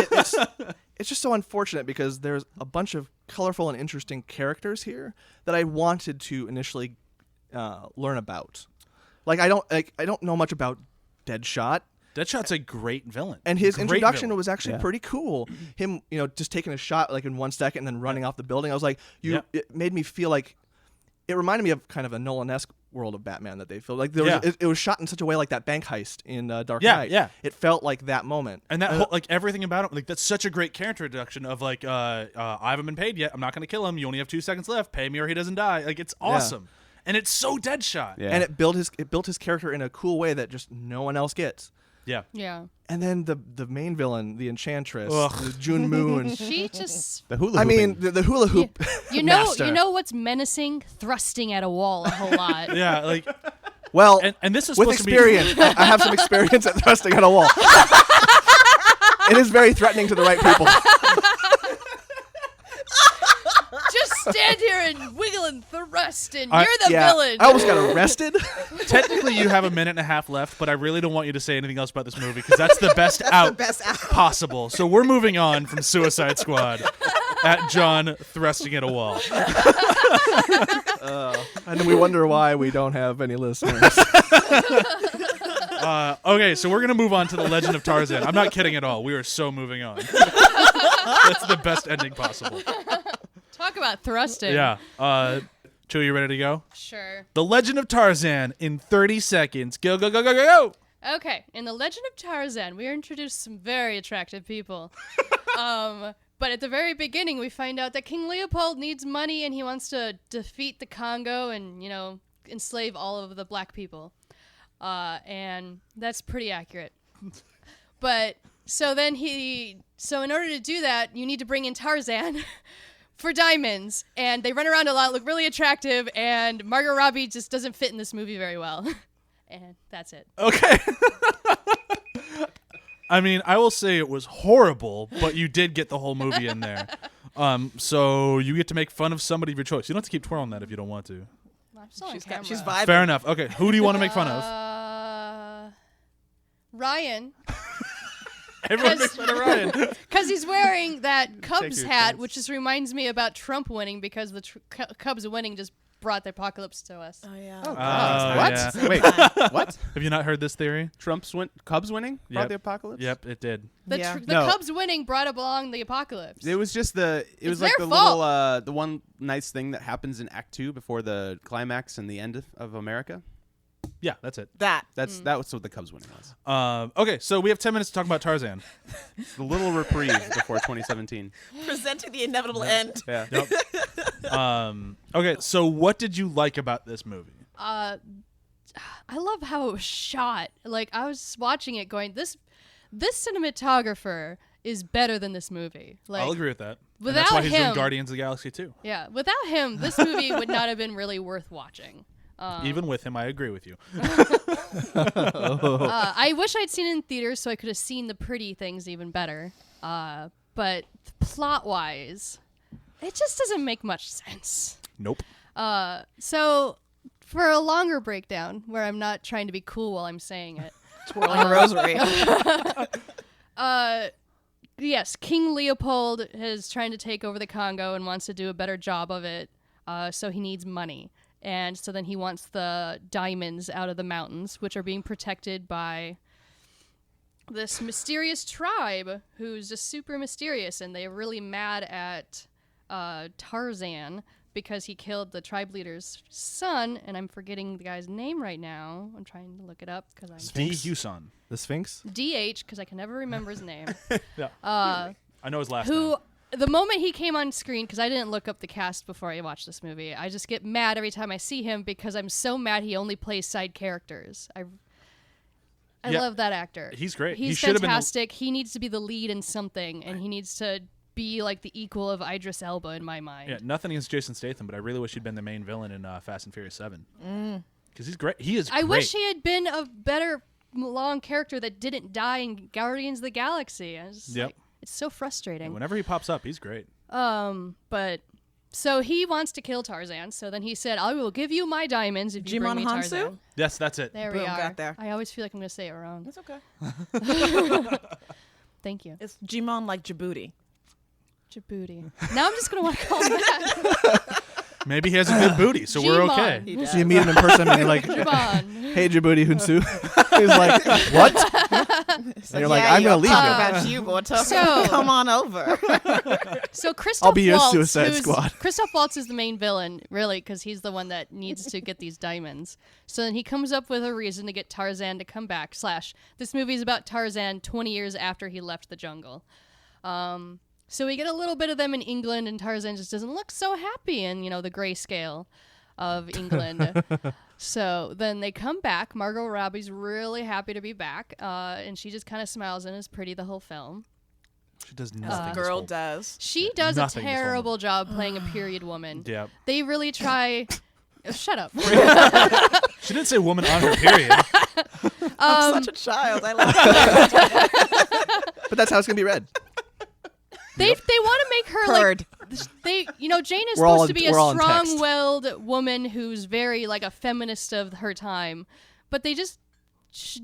it's just so unfortunate because there's a bunch of colorful and interesting characters here that I wanted to initially learn about. Like I don't know much about Deadshot, Deadshot's a great villain. and his Great introduction villain. was actually Yeah. pretty cool. Him, just taking a shot like in 1 second and then running off the building. I was like, Yeah. It made me feel like it reminded me of kind of a Nolan-esque world of Batman that they filmed. Like there Yeah. was, it was shot in such a way like that bank heist in Dark Yeah, Knight. yeah. It felt like that moment. And that whole, like everything about him, like that's such a great character introduction of like, I haven't been paid yet. I'm not going to kill him. You only have 2 seconds left. Pay me or he doesn't die. Like it's awesome, and it's so Deadshot. Yeah. And it built his character in a cool way that just no one else gets. Yeah. Yeah. And then the main villain, the Enchantress, Ugh. the June Moon. She just The hula I mean, hooping. the hula hoop. you know master. you know what's menacing? Thrusting at a wall a whole lot. Yeah, like, Well, and this is with supposed experience, I have some experience at thrusting at a wall. It is very threatening to the right people. Just stand here and wiggle and thrust, and I- you're the Yeah, villain. I almost got arrested. to be technically you have a minute and a half left, but I really don't want you to say anything else about this movie because that's the best out Best out. possible. So we're moving on from Suicide Squad at John thrusting at a wall. And then we wonder why we don't have any listeners. Okay, so we're gonna move on to the Legend of Tarzan. I'm not kidding at all. We are so moving on. That's the best ending possible. Talk about thrusting. Yeah. Chewie, you ready to go? Sure. The Legend of Tarzan in 30 seconds. Go, go, go, go, go, go. Okay, in The Legend of Tarzan, we are introduced to some very attractive people. But at the very beginning, we find out that King Leopold needs money and he wants to defeat the Congo and, enslave all of the black people. And that's pretty accurate. But so then so in order to do that, you need to bring in Tarzan for diamonds. And they run around a lot, look really attractive, and Margot Robbie just doesn't fit in this movie very well. And that's it. Okay. I mean, I will say it was horrible, but you did get the whole movie in there. So you get to make fun of somebody of your choice. You don't have to keep twirling that if you don't want to. I'm still on camera. She's vibing. Fair enough. Okay, who do you want to make fun of? Ryan, Everyone makes fun of Ryan. because he's wearing that Cubs your hat, chance. which just reminds me about Trump winning because the Cubs winning just brought the apocalypse to us. Oh, yeah. Oh, Oh, what? yeah. Wait, what? Have you not heard this theory? Cubs winning brought Yep. the apocalypse? Yep, it did. The Yeah. the No. Cubs winning brought along the apocalypse. It was just it It's was like their the fault. little the one nice thing that happens in Act 2 before the climax and the end of America. Yeah, that's it. That. That was what the Cubs winning was. Okay, so we have 10 minutes to talk about Tarzan. The little reprieve before 2017. Presenting the inevitable end. Yeah. Okay, so what did you like about this movie? I love how it was shot. Like I was watching it, going, this cinematographer is better than this movie. Like I'll agree with that. And without that's why he's doing him- Guardians of the Galaxy too. yeah, without him, this movie would not have been really worth watching. Even with him, I agree with you. I wish I'd seen it in theaters so I could have seen the pretty things even better. But plot-wise, it just doesn't make much sense. Nope. So for a longer breakdown, where I'm not trying to be cool while I'm saying it, Twirling a rosary. yes, King Leopold is trying to take over the Congo and wants to do a better job of it, so he needs money. And so then he wants the diamonds out of the mountains, which are being protected by this mysterious tribe who's just super mysterious, and they're really mad at Tarzan because he killed the tribe leader's son, and I'm forgetting the guy's name right now. I'm trying to look it up because I'm D. Huson. The Sphinx? DH because I can never remember his name. Yeah. I know his last name. Who the moment he came on screen, because I didn't look up the cast before I watched this movie, I just get mad every time I see him because I'm so mad he only plays side characters. I Yeah. love that actor. He's great. He He's should have been the- fantastic. He needs to be the lead in something, and he needs to be like the equal of Idris Elba in my mind. Yeah, nothing against Jason Statham, but I really wish he'd been the main villain in Fast and Furious 7. because he's great. He is. I great. wish he had been a better long character that didn't die in Guardians of the Galaxy. I was just like, it's so frustrating. Whenever he pops up, he's great. But so he wants to kill Tarzan. So then he said, "I will give you my diamonds if you bring me Jimon Hansu? Tarzan." Yes, that's it. There Boom, we are. got there. I always feel like I'm going to say it wrong. That's okay. Thank you. It's Jimon like Djibouti. Djibouti. Now I'm just going to want to call him that. Maybe he has a good booty, so we're Jimon. okay. He does. So you meet him in person and you're like, Jimon. hey, Djibouti Hunsu. He's like, what? And you're like, I'm going to leave talk you. about you, boy. So- Come on over. So Christoph I'll be your Waltz, Suicide Squad. Christoph Waltz is the main villain, really, because he's the one that needs to get these diamonds. So then he comes up with a reason to get Tarzan to come back. / this movie is about Tarzan 20 years after he left the jungle. So we get a little bit of them in England, and Tarzan just doesn't look so happy in, the grayscale of England. So then they come back. Margot Robbie's really happy to be back, and she just kind of smiles and is pretty the whole film. She does nothing. this Girl whole- does. She does Nothing a this whole terrible job playing a period woman. Yeah. They really try. Shut up. She didn't say woman on her period. I'm such a child. I love it. But that's how it's going to be read. They want to make her Heard. like Jane is We're all supposed to in- be a we're all in text. strong-willed woman who's very like a feminist of her time, but they just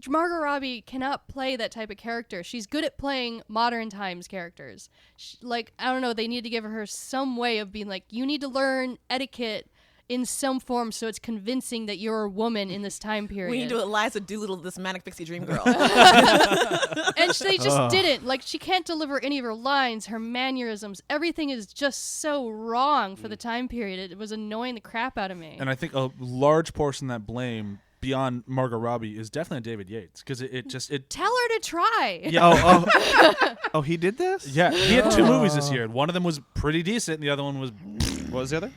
Margot Robbie cannot play that type of character. She's good at playing modern times characters. I don't know. They need to give her some way of being like, you need to learn etiquette in some form so it's convincing that you're a woman in this time period. We need to Eliza Doolittle, this manic pixie dream girl. And they just didn't. Like, she can't deliver any of her lines, her mannerisms. Everything is just so wrong for the time period. It was annoying the crap out of me. And I think a large portion of that blame beyond Margot Robbie is definitely David Yates because it Tell her to try. yeah. Oh, he did this? Yeah, he had 2 movies this year. One of them was pretty decent, and the other one was What was the other?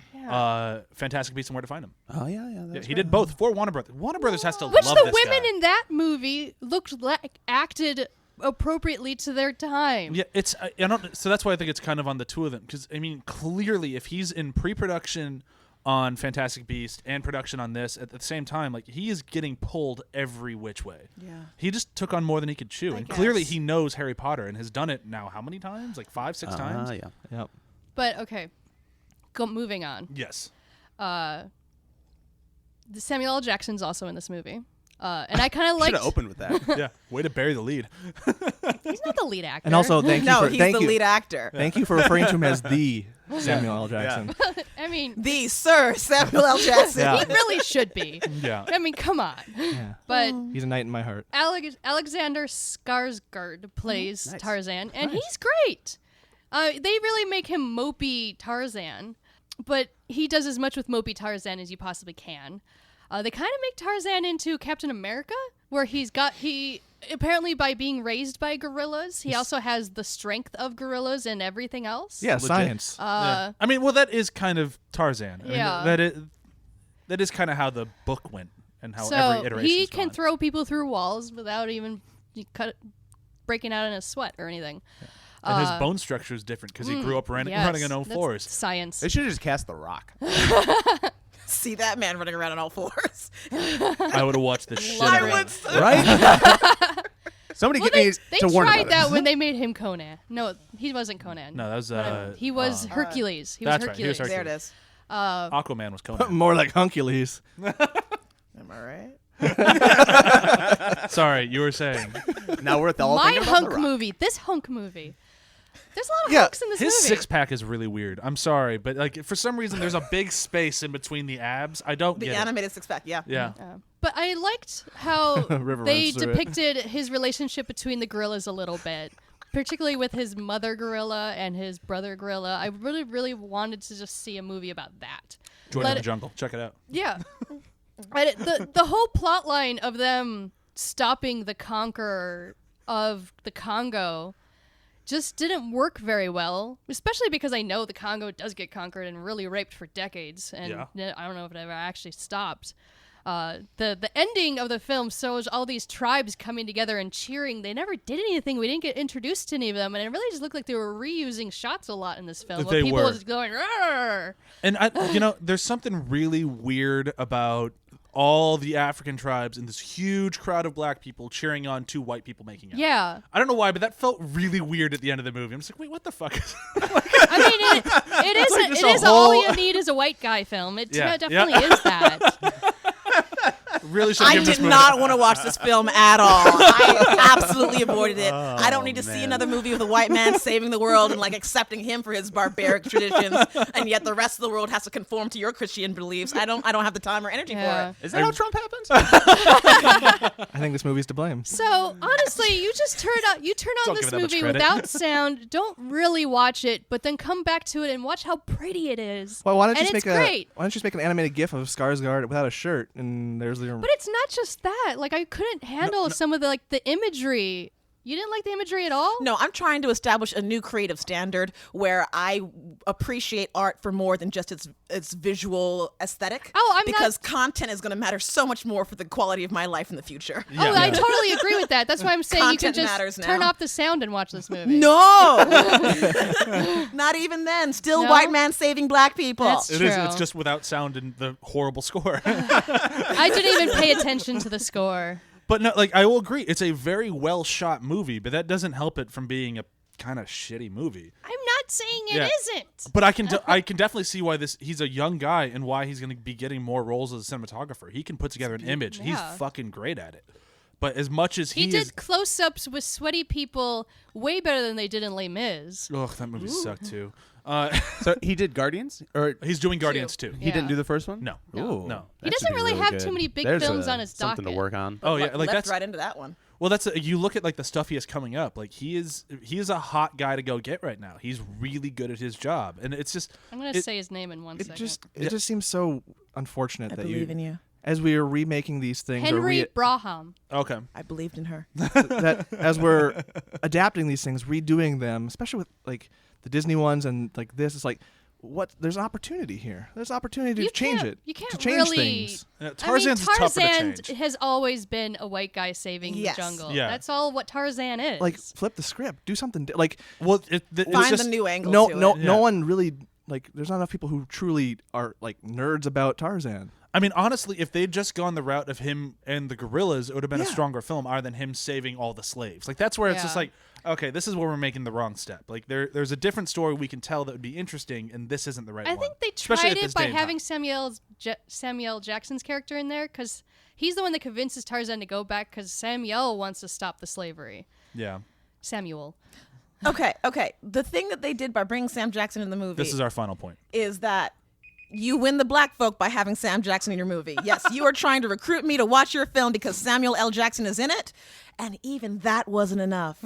Fantastic Beasts and Where to Find Them. Oh yeah. Yeah, he did both for Warner Brothers. Warner Brothers has to Which love the this women guy. in that movie looked like acted appropriately to their time. Yeah, it's I don't. So that's why I think it's kind of on the two of them because I mean, clearly, if he's in pre-production on Fantastic Beast and production on this at the same time, like he is getting pulled every which way. Yeah. He just took on more than he could chew, and clearly he knows Harry Potter and has done it now. How many times? Like 5, 6 times. Yeah. Yep. But okay, moving on. Yes. Samuel L. Jackson's also in this movie. And I kind of Should liked. have opened with that. Yeah. Way to bury the lead. He's not the lead actor. And also, thank you No, for he's thank the you. lead actor. Thank you for referring to him as the Samuel L. Jackson. I mean, The Sir Samuel L. Jackson. Yeah. he really should be. Yeah. I mean, come on. Yeah. But He's a knight in my heart. Alexander Skarsgård plays Nice. Tarzan, and he's great. They really make him mopey Tarzan, but he does as much with mopey Tarzan as you possibly can. They kind of make Tarzan into Captain America, where he apparently by being raised by gorillas, he also has the strength of gorillas and everything else. Yeah, Legit. science. Yeah. I mean, well, that is kind of Tarzan. I mean, Yeah. that is kind of how the book went and how So every iteration. he can throw people through walls without even breaking out in a sweat or anything. And his bone structure is different because he grew up running on Yes, all that's fours. Science. They should have just cast The Rock. See that man running around on all fours. I would have watched the shit I out of would. it. Right? Somebody Well, get me they to Warner tried Brothers. that when they made him Conan. No, he wasn't Conan. No, that was He was Hercules. He was that's right, he was Hercules. There it is. Aquaman was Conan. More like Huncules. Am I right? Sorry, you were saying Now we're at the all My thinking about hunk The Rock. movie. This hunk movie. There's a lot of Yeah, hunks in this his movie. 6-pack is really weird. I'm sorry, but like for some reason there's a big space in between the abs. I don't The get animated six-pack, yeah. it. Yeah. But I liked how River they runs through it. depicted his relationship between the gorillas a little bit, particularly with his mother gorilla and his brother gorilla. I really, really wanted to just see a movie about that. Jordan Let in the it- Jungle. Check it out. Yeah. And the whole plot line of them stopping the conqueror of the Congo just didn't work very well, especially because I know the Congo does get conquered and really raped for decades, and I don't know if it ever actually stopped. The ending of the film shows all these tribes coming together and cheering. They never did anything. We didn't get introduced to any of them, and it really just looked like they were reusing shots a lot in this film. They people were. just going, "Roar!" And there's something really weird about all the African tribes and this huge crowd of black people cheering on two white people making out. Yeah. I don't know why, but that felt really weird at the end of the movie. I'm just like, wait, what the fuck? I mean, it is. like just It a is all whole- you need is a white guy film. It Yeah. definitely is that. Really should I give this did movie. not want to watch this film at all. I absolutely avoided it. I don't need to see another movie with a white man saving the world and like accepting him for his barbaric traditions, and yet the rest of the world has to conform to your Christian beliefs. I don't have the time or energy Yeah. for it. Is that how Trump happens? I think this movie's to blame. So honestly, you just turn on Don't this give it that much movie credit. without sound. Don't really watch it, but then come back to it and watch how pretty it is. Well, why don't you and just it's make great. why don't you just make an animated GIF of Skarsgård without a shirt, and there's the. But it's not just that. Like I couldn't handle some of the imagery. You didn't like the imagery at all? No, I'm trying to establish a new creative standard where I appreciate art for more than just its visual aesthetic. Oh, I'm not- because content is going to matter so much more for the quality of my life in the future. Oh, I totally agree with that. That's why I'm saying you can Content matters just now. turn off the sound and watch this movie. No, not even then. Still, No? white man saving black people. That's It is. true. It's just without sound and the horrible score. I didn't even pay attention to the score. But no, like I will agree, it's a very well shot movie, but that doesn't help it from being a kind of shitty movie. I'm not saying it Yeah. isn't. But I can definitely see why he's a young guy and why he's going to be getting more roles as a cinematographer. He can put together an image. Yeah. He's fucking great at it. But as much as He he did is, close-ups with sweaty people way better than they did in Les Mis. ugh, that movie sucked too. So he did Guardians, or He's doing Guardians too. he didn't do the first one? No. Ooh, No. He that doesn't should be really have good. too many big There's films on his something to docket. work on. Oh yeah, like left that's right into that one. well, that's you look at like the stuff he has coming up. Like he is a hot guy to go get right now. He's really good at his job, and it's just I'm going to say his name in one second. It just seems so unfortunate I that believe in you. as we are remaking these things, Henry or Braham. okay. I believed in her. that as we're adapting these things, redoing them, especially with like the Disney ones and like this, it's like there's an opportunity here. There's opportunity to change it. You can't to change really. things. Tarzan's I mean, tougher to Tarzan change. has always been a white guy saving Yes. the jungle. Yeah. That's all what Tarzan is. Like flip the script, do something like Well, it's Find just, a new angle no to no it. Yeah. no one really like. There's not enough people who truly are like nerds about Tarzan. I mean, honestly, if they'd just gone the route of him and the gorillas, it would have been a Yeah. stronger film, other than him saving all the slaves. Like that's where it's just Yeah. like, okay, this is where we're making the wrong step. Like there's a different story we can tell that would be interesting, and this isn't the right I one. think they Especially tried at it this by day and having time. Samuel Jackson's character in there because he's the one that convinces Tarzan to go back because Samuel wants to stop the slavery. Yeah, Samuel. Okay. The thing that they did by bringing Sam Jackson in the movie this is our final point. is that you win the black folk by having Sam Jackson in your movie. Yes, you are trying to recruit me to watch your film because Samuel L. Jackson is in it, and even that wasn't enough.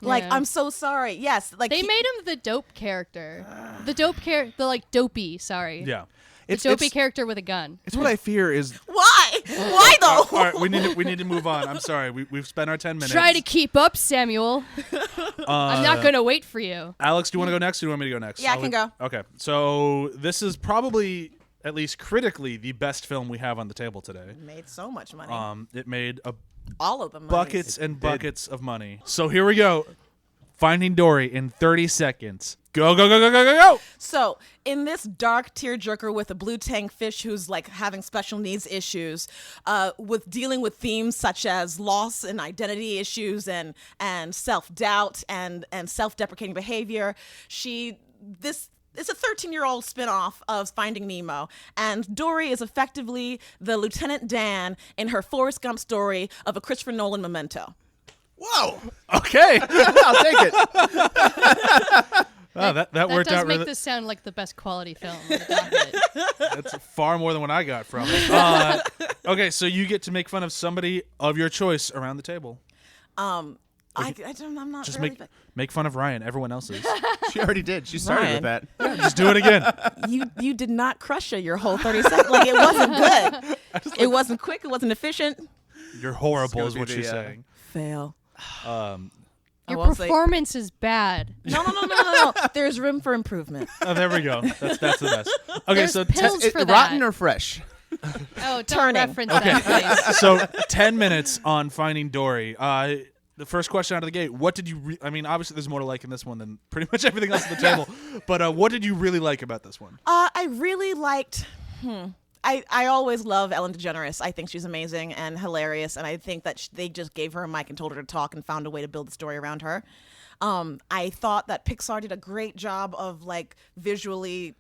Like, Yeah. I'm so sorry. Yes, like They made him the dope character. The like dopey, sorry. Yeah. The dopey character with a gun. It's what I fear is Why? Why though? All right, we need to move on. I'm sorry, we've spent our 10 minutes. Try to keep up, Samuel. I'm not going to wait for you. Alex, do you want to go next, or do you want me to go next? Yeah, I can go. Okay, so this is probably, at least critically, the best film we have on the table today. Made so much money. It made All of them. buckets and buckets of money. So here we go. Finding Dory in 30 seconds. Go, go, go, go, go, go, go. So, in this dark tearjerker with a blue tang fish who's like having special needs issues, with dealing with themes such as loss and identity issues and self-doubt and self-deprecating behavior, it's a 13-year-old spinoff of Finding Nemo, and Dory is effectively the Lieutenant Dan in her Forrest Gump story of a Christopher Nolan memento. whoa. Okay. I'll take it. Oh, that That worked does out make really. this sound like the best quality film on the docket. That's far more than what I got from it. Okay, so you get to make fun of somebody of your choice around the table. I'm not Just really make fun of Ryan. Everyone else's. She already did. She started Ryan. with that. Just do it again. you did not crush it your whole 30 seconds. Like, it wasn't good. It wasn't quick. It wasn't efficient. You're horrible, gonna is be what the, she's saying. Fail. I Your won't say- performance is bad. No. There's room for improvement. Oh, there we go. That's the best. Okay, There's so pills for that. Rotten or fresh? Oh, don't Turning. reference that, please. so 10 minutes on Finding Dory. The first question out of the gate, what did you I mean, obviously there's more to like in this one than pretty much everything else on the table, but what did you really like about this one? I really liked I always love Ellen DeGeneres. I think she's amazing and hilarious, and I think that they just gave her a mic and told her to talk and found a way to build the story around her. I thought that Pixar did a great job of like visually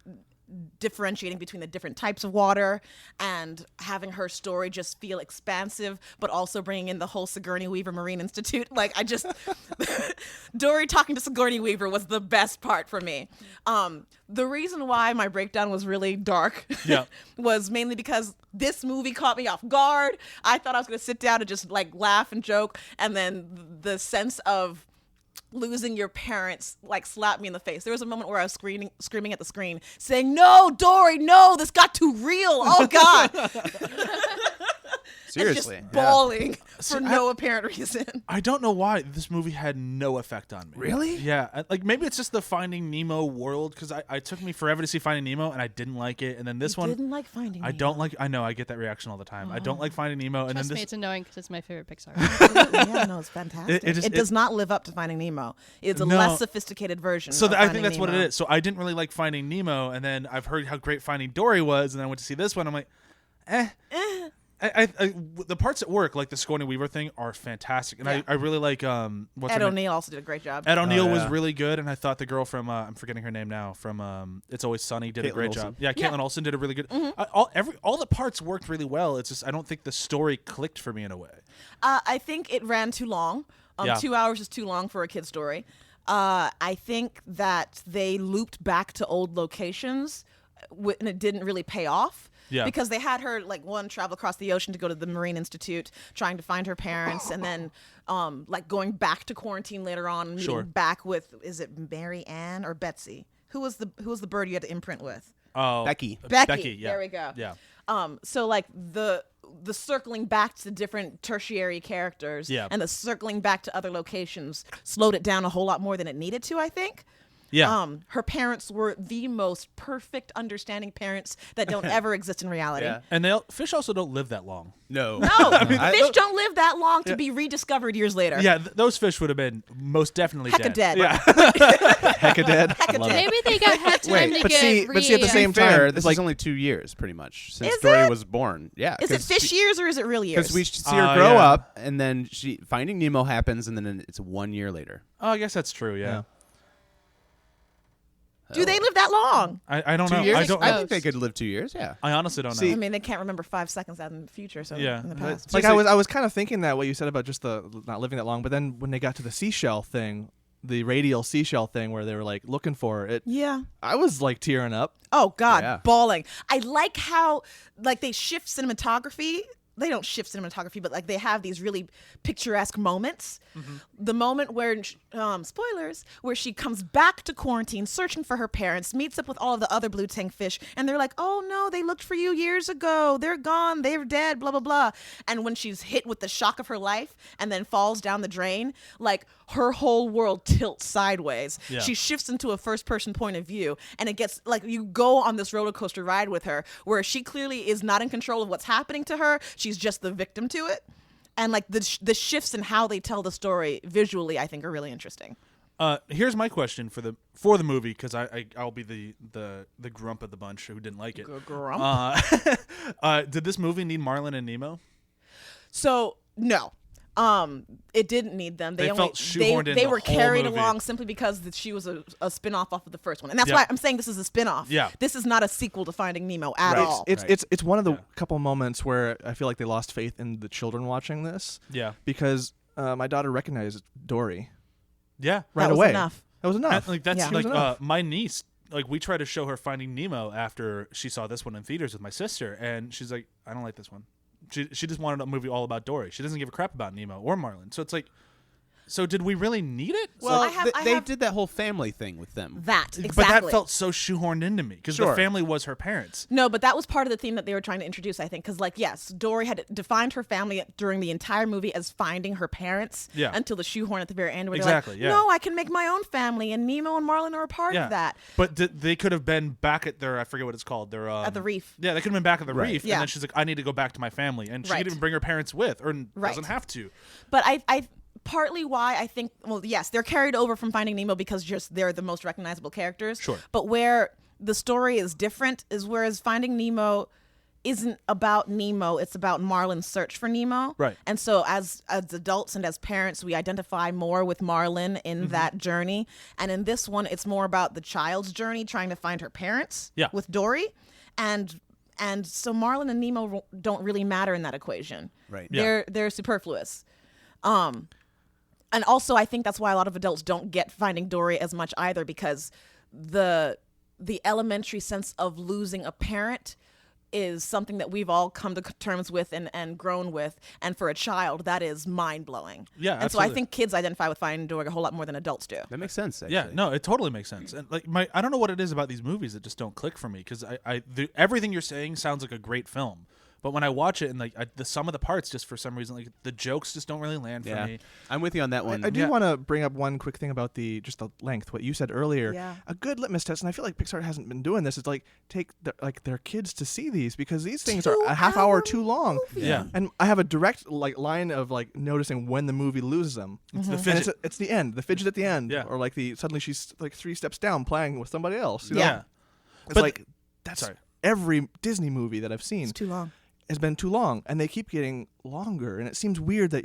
differentiating between the different types of water and having her story just feel expansive, but also bringing in the whole Sigourney Weaver Marine Institute. Like I just, Dory talking to Sigourney Weaver was the best part for me. The reason why my breakdown was really dark was mainly because this movie caught me off guard. I thought I was going to sit down and just like laugh and joke, and then the sense of losing your parents like slapped me in the face. There was a moment where I was screaming at the screen saying, "No, Dory, no, this got too real. Oh God." Seriously. Just bawling for no apparent reason. I don't know why this movie had no effect on me. Really? Yeah. Like maybe it's just the Finding Nemo world, because I took me forever to see Finding Nemo and I didn't like it. And then this one, Didn't like Finding I Nemo. don't like. I know I get that reaction all the time. I don't like Finding Nemo. And Trust then me, this. it's annoying because it's my favorite Pixar. Absolutely. Yeah, no, it's fantastic. It Does not live up to Finding Nemo. It's a No. less sophisticated version. So of I Finding think that's what it Nemo. is. So I didn't really like Finding Nemo, and then I've heard how great Finding Dory was, and then I went to see this one. I'm like, the parts at work, like the Sigourney Weaver thing, are fantastic, and Yeah. I really like what's Ed her name? O'Neill also did a great job. Ed O'Neill was yeah. really good, and I thought the girl from I'm forgetting her name now from It's Always Sunny did a Caitlin great Olsen. job. Yeah, Caitlin Olsen did a really good. All the parts worked really well. It's just I don't think the story clicked for me in a way. I think it ran too long. Yeah. 2 hours is too long for a kid's story. I think that they looped back to old locations, and it didn't really pay off. Yeah. Because they had her travel across the ocean to go to the Marine Institute, trying to find her parents, and then going back to quarantine later on, and meeting back with, is it BRYAN or Betsy? Who was the bird you had to imprint with? Oh, Becky. Becky. Yeah. There we go. Yeah. So like the circling back to different tertiary characters and the circling back to other locations slowed it down a whole lot more than it needed to, I think. Yeah. Her parents were the most perfect, understanding parents that don't ever exist in reality. Yeah. And fish also don't live that long. No. No, fish don't live that long to be rediscovered years later. Yeah, those fish would have been most definitely Hecka dead. Yeah. Hecka dead. Hecka Love it. Maybe they had time to but get see- but see, at the same time, Fair, it's this like- is only 2 years, pretty much, since Is Dory it? was born. Yeah. Is it fish years or is it real years? Because we see her grow yeah. up, and then Finding Nemo happens, and then it's 1 year later. Oh, I guess that's true. Yeah. Do they live that long? I don't 2 know. years? I don't I know. think they could live 2 years. Yeah. I honestly don't know. I mean, they can't remember 5 seconds out in the future, so Yeah. in the past. Like I was kind of thinking that what you said about just the not living that long, but then when they got to the seashell thing, the radial seashell thing where they were like looking for it, Yeah. I was like tearing up. Oh God, Yeah. bawling. I like how they shift cinematography. They don't shift cinematography, but they have these really picturesque moments. The moment where, spoilers, where she comes back to quarantine, searching for her parents, meets up with all of the other blue tank fish, and they're like, "Oh no, they looked for you years ago. They're gone. They're dead. Blah blah blah." And when she's hit with the shock of her life and then falls down the drain, her whole world tilts sideways. Yeah. She shifts into a first-person point of view, and it gets you go on this roller coaster ride with her, where she clearly is not in control of what's happening to her. She's just the victim to it, and the shifts in how they tell the story visually, I think, are really interesting. Here's my question for the movie, because I'll be the grump of the bunch who didn't like it. Grump. Did this movie need Marlin and Nemo? So no. It didn't need them. They only, felt shoehorned in They the were whole carried movie. along simply because she was a spin-off off of the first one. And that's Yeah. why I'm saying this is a spin-off. Yeah. This is not a sequel to Finding Nemo at Right. all. It's one of the couple moments where I feel like they lost faith in the children watching this. Yeah. Because my daughter recognized Dory Yeah. right That was away. enough. That was enough. That's Yeah. like It was enough. my niece. Like we tried to show her Finding Nemo after she saw this one in theaters with my sister, and she's like, "I don't like this one." She just wanted a movie all about Dory. She doesn't give a crap about Nemo or Marlin. So it's like, so did we really need it? Well, I have- they did that whole family thing with them. That exactly. But that felt so shoehorned into me because the Sure. family was her parents. No, but that was part of the theme that they were trying to introduce, I think. Because, yes, Dory had defined her family during the entire movie as finding her parents until the shoehorn at the very end where Exactly, they're like, no, I can make my own family, and Nemo and Marlin are a part of that. But they could have been back at their, I forget what it's called. Their At the reef. Yeah, they could have been back at the Right. reef. Yeah. And then she's like, I need to go back to my family. And she Right. could even bring her parents with, or Right. doesn't have to. But I partly why I think, well, yes, they're carried over from Finding Nemo because they're the most recognizable characters. Sure. But where the story is different is whereas Finding Nemo isn't about Nemo. It's about Marlin's search for Nemo. Right. And so as adults and as parents, we identify more with Marlin in that journey. And in this one, it's more about the child's journey trying to find her parents with Dory. And so Marlin and Nemo don't really matter in that equation. Right. They're superfluous. And also, I think that's why a lot of adults don't get Finding Dory as much either, because the elementary sense of losing a parent is something that we've all come to terms with and grown with. And for a child, that is mind-blowing. Yeah, and so I absolutely. think kids identify with Finding Dory a whole lot more than adults do. That makes sense, actually. Yeah, no, it totally makes sense. And like I don't know what it is about these movies that just don't click for me, because everything you're saying sounds like a great film. But when I watch it and like the sum of the parts, just for some reason, like the jokes just don't really land for me. I'm with you on that one. I do want to bring up one quick thing about the length. What you said earlier, Yeah. a good litmus test, and I feel like Pixar hasn't been doing this. Is like take their kids to see these, because these things are a half hour too long. movie. Yeah. And I have a direct line of like noticing when the movie loses them. It's the And fidget. it's the end, the fidget at the end, Yeah. or like suddenly she's like 3 steps down playing with somebody else. You know? Yeah. It's But- like that's Sorry. every Disney movie that I've seen It's too long. has been too long, and they keep getting longer, and it seems weird that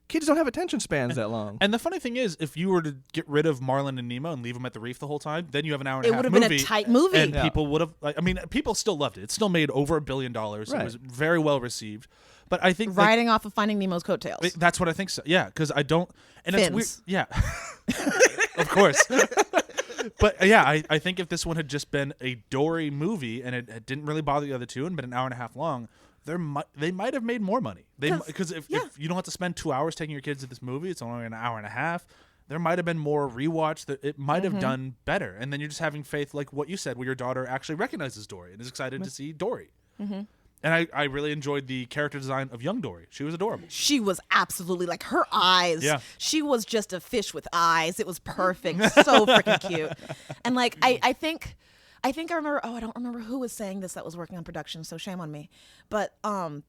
kids don't have attention spans that long. And the funny thing is, if you were to get rid of Marlin and Nemo and leave them at the reef the whole time, then you have an hour and a It half would have movie. been a tight movie. And Yeah. people would have, I mean, people still loved it. It still made over $1 billion. Right. It was very well received. But I think like, Riding off of Finding Nemo's coattails. that's what I think. So yeah, because I don't, and it's weird. Fins. Yeah, of course. But yeah, I think if this one had just been a Dory movie and it didn't really bother the other two and been an hour and a half long, they might have made more money. Because if you don't have to spend 2 hours taking your kids to this movie, it's only an hour and a half. There might have been more rewatch that it might have done better. And then you're just having faith, like what you said, where your daughter actually recognizes Dory and is excited to see Dory. And I really enjoyed the character design of young Dory. She was adorable. She was absolutely like her eyes. Yeah. She was just a fish with eyes. It was perfect. So freaking cute. And like I think I remember. Oh, I don't remember who was saying this that was working on production. So shame on me. But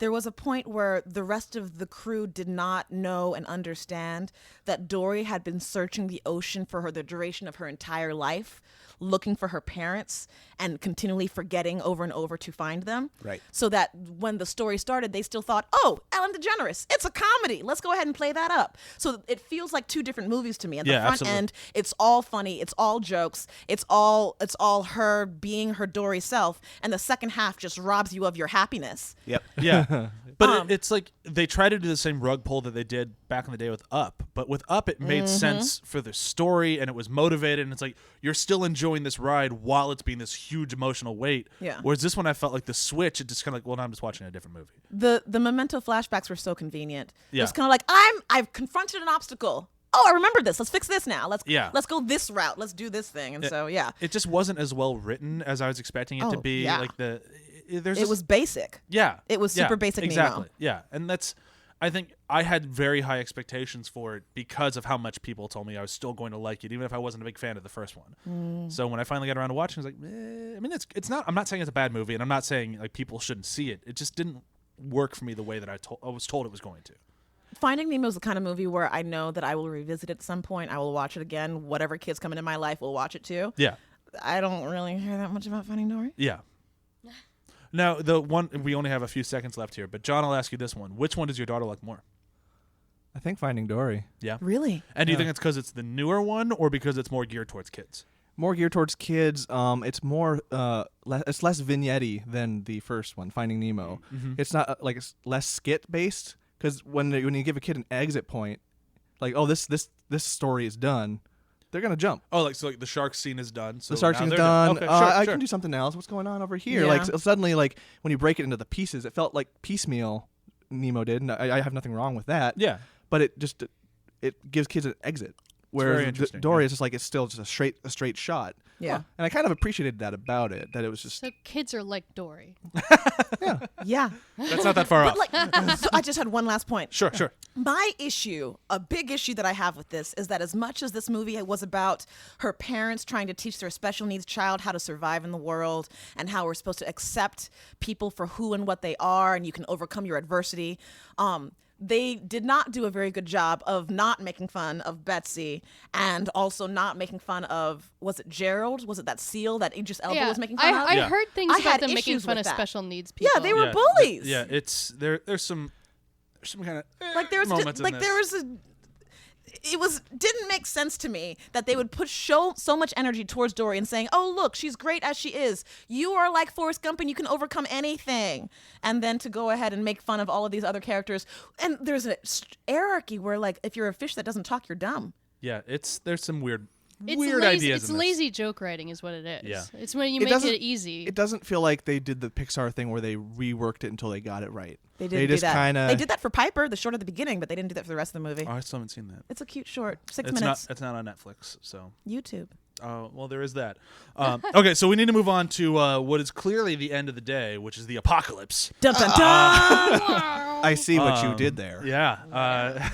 there was a point where the rest of the crew did not know and understand that Dory had been searching the ocean for the duration of her entire life, looking for her parents and continually forgetting over and over to find them. Right. So that when the story started, they still thought, oh, Ellen DeGeneres, it's a comedy. Let's go ahead and play that up. So it feels like two different movies to me. At the front absolutely. end, it's all funny. It's all jokes. It's all her being her Dory self. And the second half just robs you of your happiness. Yep. Yeah. But it's like they try to do the same rug pull that they did back in the day with Up. But with Up, it made sense for the story and it was motivated. And it's like you're still enjoying this ride while it's being this huge emotional weight. Yeah. Whereas this one, I felt like the switch, it just kind of like, well, now I'm just watching a different movie. The Memento flashbacks were so convenient. Yeah. It's kind of like I've confronted an obstacle. Oh, I remember this. Let's fix this now. Let's go this route. Let's do this thing. And so yeah, It just wasn't as well written as I was expecting it to Oh, be. yeah. Like it was basic. Yeah. It was super basic Nemo. Exactly. Yeah. And I think I had very high expectations for it because of how much people told me I was still going to like it, even if I wasn't a big fan of the first one. So when I finally got around to watching, I was like, I mean, it's not, I'm not saying it's a bad movie and I'm not saying like people shouldn't see it. It just didn't work for me the way that I was told it was going to. Finding Nemo is the kind of movie where I know that I will revisit it at some point. I will watch it again. Whatever kids come into my life will watch it too. Yeah. I don't really hear that much about Finding Dory. Yeah. Now, the one, we only have a few seconds left here, but John, I'll ask you this one. Which one does your daughter like more? I think Finding Dory. Yeah. Really? And do you think it's because it's the newer one or because it's more geared towards kids? More geared towards kids. It's more it's less vignette-y than the first one, Finding Nemo. It's not like it's less skit based, because when you give a kid an exit point, like, oh, this story is done, they're gonna jump. Oh, like so like the shark scene is done. So The shark now scene's they're done. Okay, I sure. can do something else. What's going on over here? Yeah. Like suddenly, like when you break it into the pieces, it felt like piecemeal. Nemo did, and I have nothing wrong with that. Yeah. But it gives kids an exit. very Whereas interesting, Dory yeah. is just like it's still just a straight shot. Yeah. And I kind of appreciated that about it. That it was just So kids are like Dory. Yeah. That's not that far off. But like, so I just had one last point. Sure. My issue, a big issue that I have with this, is that as much as this movie was about her parents trying to teach their special needs child how to survive in the world and how we're supposed to accept people for who and what they are and you can overcome your adversity, they did not do a very good job of not making fun of Betsy and also not making fun of, was it Gerald? Was it that seal that Idris Elba was making fun of? I heard things I about had them making issues fun with of that. special needs people. Yeah, they were bullies. Yeah, it's there's some kind of Like there was moments in like this. there was a. It didn't make sense to me that they would put so much energy towards Dory and saying, "Oh, look, she's great as she is. You are like Forrest Gump and you can overcome anything." And then to go ahead and make fun of all of these other characters. And there's an hierarchy where, like, if you're a fish that doesn't talk, you're dumb. Yeah, there's some weird It's weird lazy, ideas It's in this. lazy joke writing is what it is. Yeah. It's when you It make doesn't- it easy. It doesn't feel like they did the Pixar thing where they reworked it until they got it right. They didn't just do that. kind of. They did that for Piper, the short at the beginning, but they didn't do that for the rest of the movie. Oh, I still haven't seen that. It's a cute short, 6 It's minutes. not on Netflix, so YouTube. well, there is that. Okay, so we need to move on to what is clearly the end of the day, which is the apocalypse. Dun dun dun! I see what you did there. Yeah.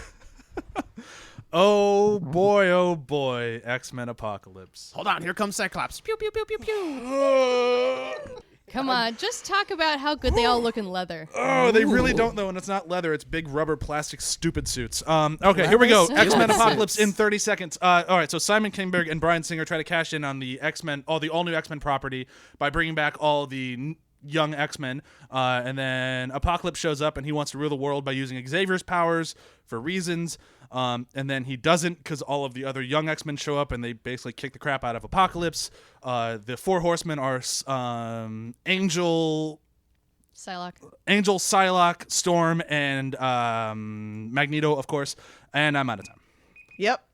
Oh boy, X-Men Apocalypse. Hold on, here comes Cyclops. Pew pew pew pew pew. Come on, just talk about how good they all look in leather. Oh, they really don't though, and it's not leather; it's big rubber, plastic, stupid suits. Okay, here we go. Leather X-Men suits. Apocalypse in 30 seconds. All right, so Simon Kinberg and Bryan Singer try to cash in on the X-Men, all new X-Men property by bringing back all the young X-Men, and then Apocalypse shows up and he wants to rule the world by using Xavier's powers for reasons. And then he doesn't because all of the other young X-Men show up and they basically kick the crap out of Apocalypse. The Four Horsemen are Angel, Psylocke, Storm, and Magneto, of course. And I'm out of time. Yep.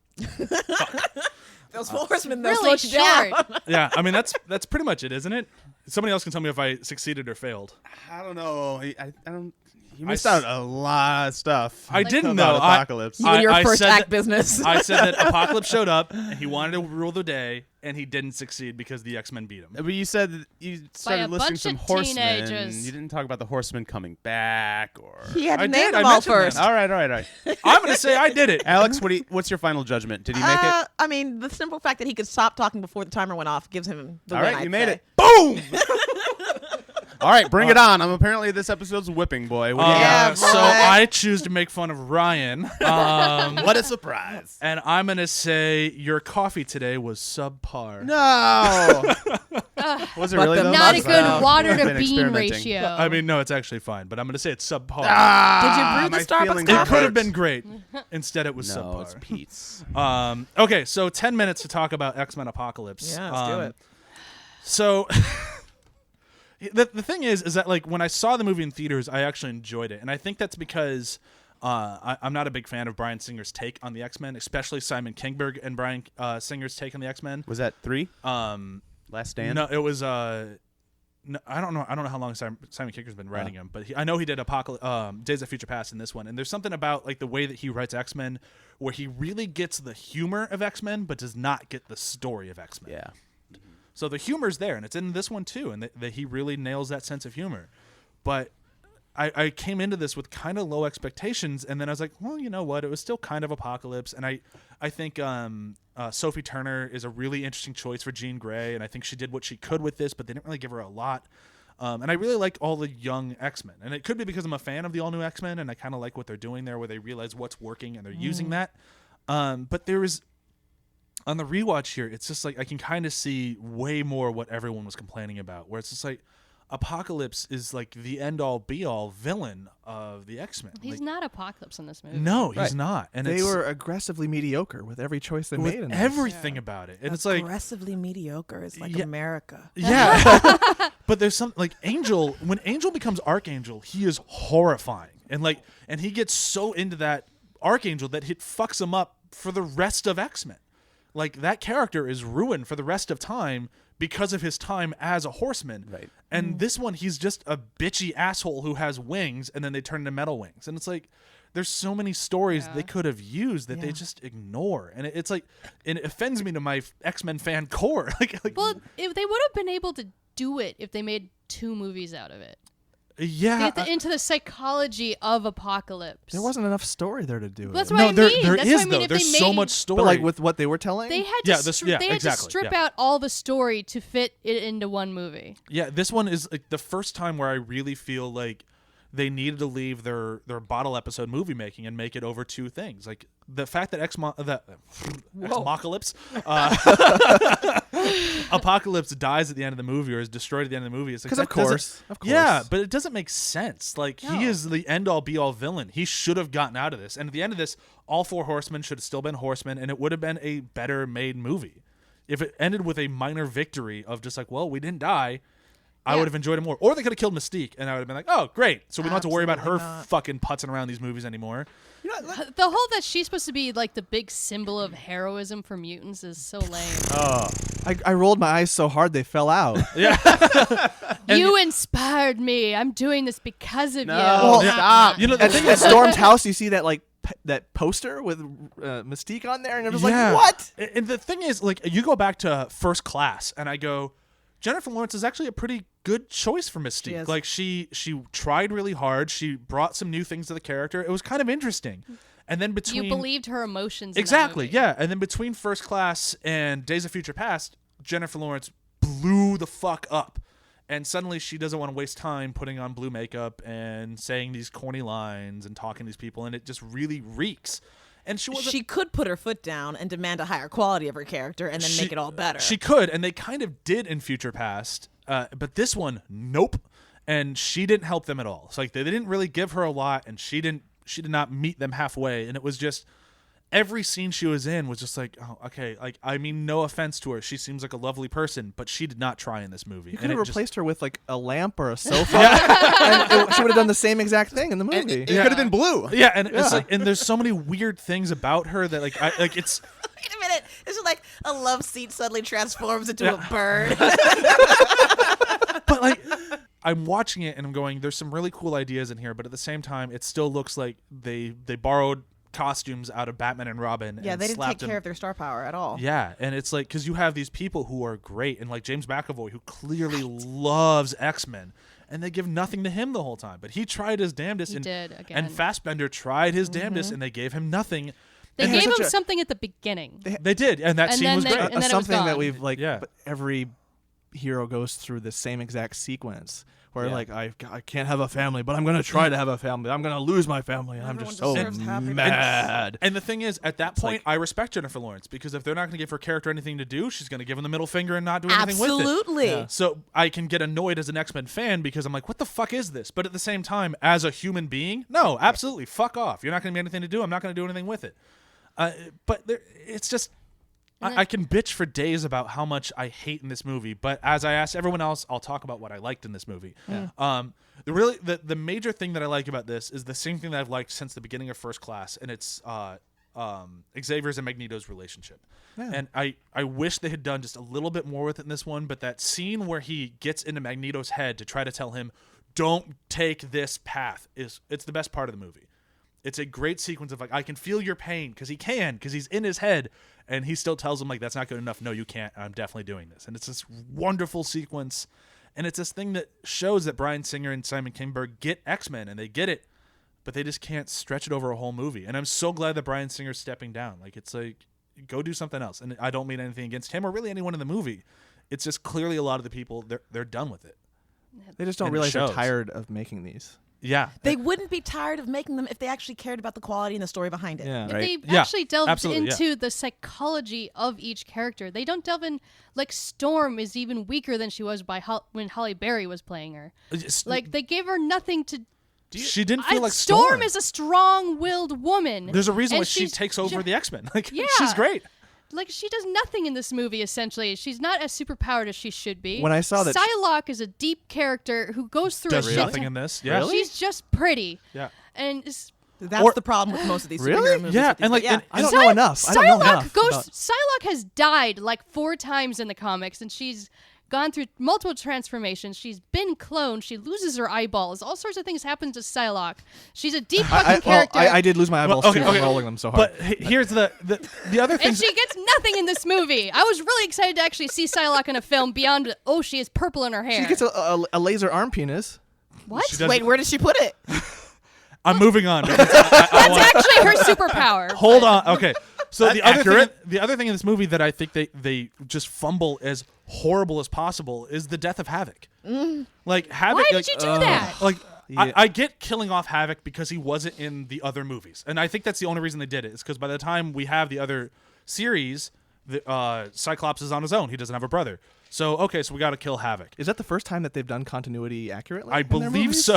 Those Four Horsemen, they'll Really slow you down. short. Yeah, I mean that's pretty much it, isn't it? Somebody else can tell me if I succeeded or failed. I don't know. I don't. You I missed s- out a lot of stuff. I didn't about know. Apocalypse. You and your I first said act that- business. I said that Apocalypse showed up and he wanted to rule the day and he didn't succeed because the X-Men beat him. But you said that you started a listing bunch some of horsemen. teenagers. You didn't talk about the horsemen coming back, or. He had I to did, name I them all mentioned them. first. All right. I'm going to say I did it. Alex, what's your final judgment? Did he make it? I mean, the simple fact that he could stop talking before the timer went off gives him the All win. right, you I'd made say. it. Boom! All right, bring it on. Apparently this episode's whipping boy. What do you Yeah, got? boy. So I choose to make fun of Ryan. What a surprise! And I'm going to say your coffee today was subpar. No. Was it But really the though? Not a Must good have water been to bean experimenting. ratio. I mean, no, it's actually fine, but I'm going to say it's subpar. Did you brew the my Starbucks feelings It are coffee? could hurt. have been great. Instead, it was No, subpar. it's Pete's. Okay, so 10 minutes to talk about X-Men Apocalypse. Yeah, let's do it. So the thing is that like when I saw the movie in theaters, I actually enjoyed it, and I think that's because I'm not a big fan of Bryan Singer's take on the X-Men, especially Simon Kinberg and Bryan Singer's take on the X-Men. Was that 3? Um, Last Stand? no, it was no, I don't know how long Simon Kinberg's been writing him, but I know he did Days of Future Past in this one, and there's something about like the way that he writes X-Men where he really gets the humor of X-Men, but does not get the story of X-Men. Yeah. So the humor's there, and it's in this one too, and that he really nails that sense of humor. But I came into this with kind of low expectations, and then I was like, well, you know what? It was still kind of Apocalypse, and I think Sophie Turner is a really interesting choice for Jean Grey, and I think she did what she could with this, but they didn't really give her a lot. And I really like all the young X-Men, and it could be because I'm a fan of the all-new X-Men, and I kind of like what they're doing there, where they realize what's working and they're using that. But there is. On the rewatch here, it's just like I can kind of see way more what everyone was complaining about, where it's just like Apocalypse is like the end-all be-all villain of the X-Men. He's like, not Apocalypse in this movie. No, he's Right. not. And They it's were aggressively mediocre with every choice they with made in this. everything about it. And it's like, Aggressively mediocre is like Yeah. America. yeah. But there's some like Angel, when Angel becomes Archangel, he is horrifying. And he gets so into that Archangel that it fucks him up for the rest of X-Men. Like that character is ruined for the rest of time because of his time as a horseman. Right. And this one, he's just a bitchy asshole who has wings and then they turn into metal wings. And it's like, there's so many stories they could have used that they just ignore. And it's like, and it offends me to my X-Men fan core. like Well, if they would have been able to do it if they made 2 movies out of it. yeah. Get into the psychology of Apocalypse. There wasn't enough story there to do That's it. what I there, mean. there That's is what I mean. though. If There's they so made- much story. But like with what they were telling, They had to, Yeah, this- yeah, they had exactly, to strip yeah. out all the story to fit it into one movie. Yeah, this one is like the first time where I really feel like they needed to leave their bottle episode movie making and make it over two things. Like the fact that Exmocalypse Apocalypse dies at the end of the movie or is destroyed at the end of the movie. Because of course. Yeah, but it doesn't make sense. Like he is the end all be all villain. He should have gotten out of this. And at the end of this, all four horsemen should have still been horsemen, and it would have been a better made movie. If it ended with a minor victory of just like, well, we didn't die, I would have enjoyed it more. Or they could have killed Mystique, and I would have been like, oh, great. So we don't have to worry about her fucking putzing around these movies anymore. The whole that she's supposed to be like the big symbol of heroism for mutants is so lame. Oh, I rolled my eyes so hard they fell out. Yeah. You inspired me. I'm doing this because of you. Well, stop. You know, I think at Storm's house, you see that like that poster with Mystique on there, and it was like, what? And the thing is, like, you go back to First Class, and I go, Jennifer Lawrence is actually a pretty good choice for Mystique. Like she tried really hard. She brought some new things to the character. It was kind of interesting. And then between you believed her emotions. Exactly, in that movie. yeah. And then between First Class and Days of Future Past, Jennifer Lawrence blew the fuck up. And suddenly she doesn't want to waste time putting on blue makeup and saying these corny lines and talking to these people, and it just really reeks. And she could put her foot down and demand a higher quality of her character and then make it all better. She could, and they kind of did in Future Past, but this one, nope. And she didn't help them at all. It's like they didn't really give her a lot, and she did not meet them halfway. And it was just every scene she was in was just like, oh, okay. Like, I mean, no offense to her, she seems like a lovely person, but she did not try in this movie. You could have replaced her with like a lamp or a sofa, and she would have done the same exact thing in the movie. It could have been blue. Yeah, and it's like, and there's so many weird things about her that like, it's. Wait a minute. This is like a love seat suddenly transforms into a bird. But like, I'm watching it and I'm going, there's some really cool ideas in here, but at the same time, it still looks like they borrowed costumes out of Batman and Robin. Yeah, and they didn't take them. care of their star power at all. Yeah, and it's like, because you have these people who are great, and like James McAvoy, who clearly loves X-Men, and they give nothing to him the whole time. But he tried his damnedest. He did, again. And Fassbender tried his damnedest, and they gave him nothing. They gave him something at the beginning. They did, and that scene was great. And then it was something that gone. we've like, but every hero goes through the same exact sequence. Where like I can't have a family, but I'm gonna try to have a family. I'm gonna lose my family, and I'm just so mad. And the thing is, at that point, I respect Jennifer Lawrence, because if they're not gonna give her character anything to do, she's gonna give him the middle finger and not do anything with it. Absolutely. Yeah. So I can get annoyed as an X-Men fan because I'm like, what the fuck is this? But at the same time, as a human being, no, absolutely, fuck off. You're not gonna be anything to do. I'm not gonna do anything with it. But it's just. I can bitch for days about how much I hate in this movie, but as I asked everyone else, I'll talk about what I liked in this movie. Yeah. The major thing that I like about this is the same thing that I've liked since the beginning of First Class, and it's Xavier's and Magneto's relationship. Yeah. And I wish they had done just a little bit more with it in this one, but that scene where he gets into Magneto's head to try to tell him, don't take this path, it's the best part of the movie. It's a great sequence of like, I can feel your pain, because he's in his head, and he still tells him like, that's not good enough. No, you can't. I'm definitely doing this. And it's this wonderful sequence, and it's this thing that shows that Bryan Singer and Simon Kinberg get X-Men, and they get it, but they just can't stretch it over a whole movie. And I'm so glad that Bryan Singer's stepping down. Like, it's like, go do something else. And I don't mean anything against him or really anyone in the movie. It's just clearly a lot of the people, they're done with it. They just don't realize they're tired of making these. Yeah. They wouldn't be tired of making them if they actually cared about the quality and the story behind it. Yeah, right? They actually delved into the psychology of each character. They don't delve in, like, Storm is even weaker than she was when Halle Berry was playing her. Like, they gave her nothing to... She didn't feel like Storm is a strong-willed woman. There's a reason why she takes over the X-Men. Like, she's great. Like, she does nothing in this movie, essentially. She's not as superpowered as she should be. When I saw that... Psylocke is a deep character who goes through does a shit nothing in this. Yeah. Really? She's just pretty. Yeah. And that's the problem with most of these superhero movies. Yeah, and like, I don't know enough. Psylocke has died like 4 times in the comics, and she's gone through multiple transformations. She's been cloned. She loses her eyeballs. All sorts of things happen to Psylocke. She's a deep fucking character. I did lose my eyeballs too from rolling them so hard. But here's the other thing. And she gets nothing in this movie. I was really excited to actually see Psylocke in a film beyond, she has purple in her hair. She gets a laser arm penis. What? Wait, where did she put it? I'm moving on. That's actually her superpower. Hold on. Okay. So the other thing in this movie that I think they just fumble as horrible as possible is the death of Havoc. Like Havoc. Why did you do that? Like I get killing off Havoc because he wasn't in the other movies, and I think that's the only reason they did it. Is because by the time we have the other series, Cyclops is on his own. He doesn't have a brother. So we got to kill Havoc. Is that the first time that they've done continuity accurately? I in their believe movies? so.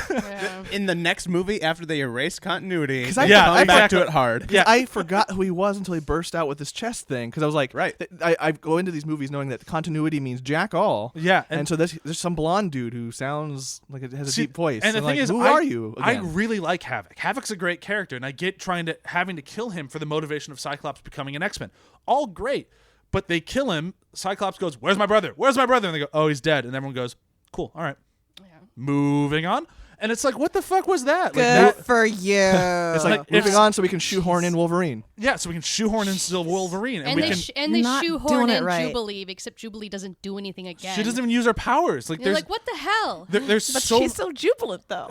Yeah. In the next movie, after they erase continuity, 'Cause they I- come I- back exactly. to it hard. Yeah. I forgot who he was until he burst out with this chest thing. Because I was like, Right. I go into these movies knowing that continuity means jack all. Yeah, And so there's some blonde dude who sounds like it has a See, deep voice. And the thing like, is, who I, are you? I again? really like Havoc. Havoc's a great character, and I get having to kill him for the motivation of Cyclops becoming an X-Men. All great, but they kill him. Cyclops goes, "Where's my brother? Where's my brother?" And they go, "Oh, he's dead." And everyone goes, "Cool, all right." Yeah. Moving on. And it's like, what the fuck was that? Good for you. It's like like, moving if- on so we can shoehorn in Wolverine. yeah, so we can shoehorn in still Wolverine, and, And we they can. they You're not shoehorn doing it in right. Jubilee, except Jubilee doesn't do anything again. She doesn't even use her powers. Like, You're there's like, what the hell? there's But so she's so jubilant, though.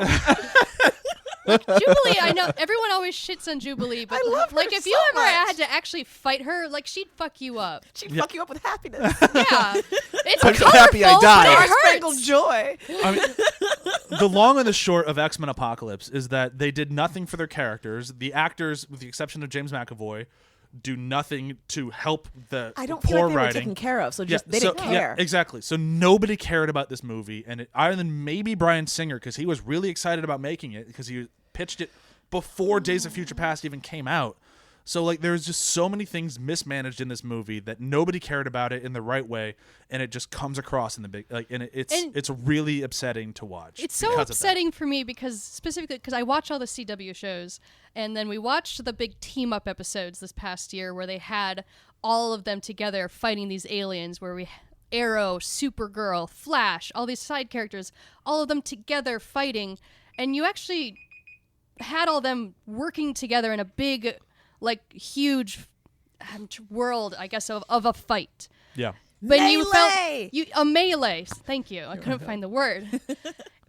Jubilee, I know everyone always shits on Jubilee, but I love her like if you so ever much. had to actually fight her, like she'd fuck you up. She'd fuck you up with happiness. Yeah, it's I'm so colorful, happy I died. but it Star-spangled hurts. joy. I mean, the long and the short of X-Men Apocalypse is that they did nothing for their characters. The actors, with the exception of James McAvoy, do nothing to help the I don't poor feel like they were writing. taken care of, so just they didn't Yeah, care. exactly. So nobody cared about this movie, and other than maybe Bryan Singer, because he was really excited about making it, because he pitched it before Days of Future Past even came out. So like there's just so many things mismanaged in this movie that nobody cared about it in the right way, and it just comes across in the big and it's really upsetting to watch. It's so because of that. upsetting for me because I watch all the CW shows, and then we watched the big team up episodes this past year where they had all of them together fighting these aliens, where we Arrow, Supergirl, Flash, all these side characters, all of them together fighting, and you actually had all them working together in a big, like, huge world, I guess, of a fight. Yeah. But you felt Melee! a melee. Thank you. I couldn't find the word.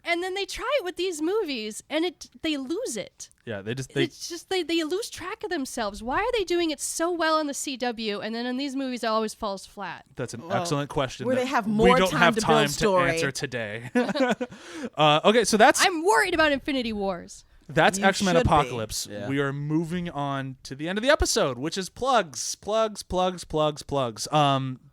And then they try it with these movies, and they lose it. Yeah, they Lose track of themselves. Why are they doing it so well in the CW, and then in these movies it always falls flat? That's an excellent question. where that they have we more don't time have to build time story. to answer today. Okay, so that's I'm worried about Infinity Wars. That's You X-Men should be. Apocalypse. Yeah. We are moving on to the end of the episode, which is plugs.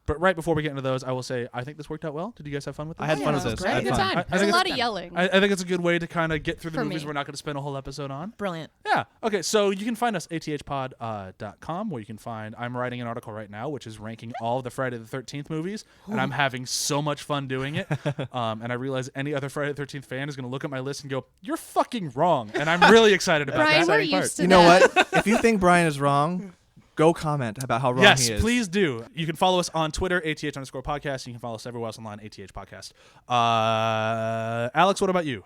But right before we get into those, I will say I think this worked out well. Did you guys have fun with this? I had Yeah, fun that with was this. great. I had Good fun. time. I There's a think lot it's- of yelling. I think it's a good way to kind of get through the For movies me. we're not going to spend a whole episode on. Brilliant. Yeah. Okay. So you can find us athpod.com, where you can find. I'm writing an article right now, which is ranking all of the Friday the 13th movies, and I'm having so much fun doing it. And I realize any other Friday the 13th fan is going to look at my list and go, "You're fucking wrong," and I'm really excited about Brian, that. we're exciting part. used to You know that. what? If you think Brian is wrong, go comment about how wrong Yes, he is. please do. You can follow us on Twitter, ATH_podcast. You can follow us everywhere else online, ATH Podcast. Alex, what about you?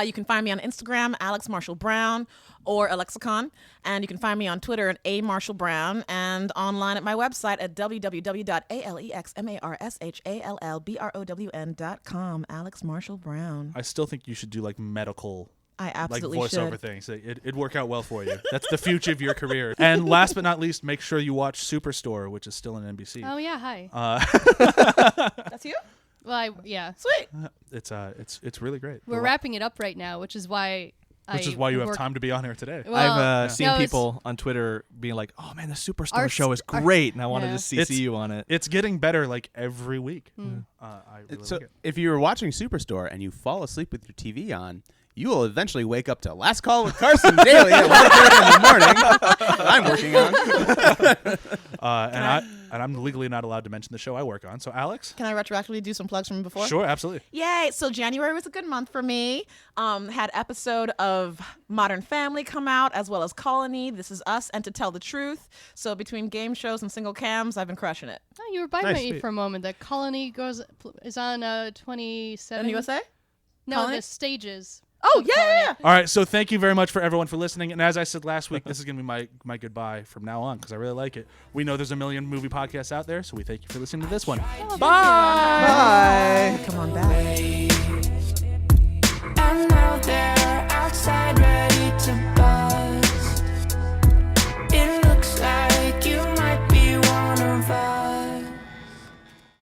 You can find me on Instagram, Alex Marshall Brown, or Alexicon. And you can find me on Twitter at A Marshall Brown, and online at my website at www.alexmarshallbrown.com. Alex Marshall Brown. I still think you should do like medical, I like absolutely voiceover should. things. It'd work out well for you. That's the future of your career. And last but not least, make sure you watch Superstore, which is still on NBC. Oh yeah, hi. That's you? Well, yeah. Sweet. It's really great. We're wrapping it up right now, which is why you have work- time to be on here today. Well, I've seen no, it's- people on Twitter being like, "Oh man, the Superstore Our show is our- great," and I wanted yeah. to CC you on it. It's getting better like every week. I really So like it. if you were watching Superstore and you fall asleep with your TV on, you will eventually wake up to Last Call with Carson daily at 1:30 in the morning. That I'm working on. And I'm legally not allowed to mention the show I work on. So Alex, Can I retroactively do some plugs from before? sure, absolutely. Yay! So January was a good month for me. Had episode of Modern Family come out, as well as Colony, This Is Us, and To Tell the Truth. So between game shows and single cams, I've been crushing it. Oh, you were by Nice, me sweet. for a moment. The Colony is on 27. And USA? No, Colony? the stages. Oh, of yeah, Colony. yeah, yeah. All right, so thank you very much for everyone for listening. And as I said last week, this is going to be my goodbye from now on because I really like it. We know there's a million movie podcasts out there, so we thank you for listening to this one. Bye. Come on back. And now they're outside ready to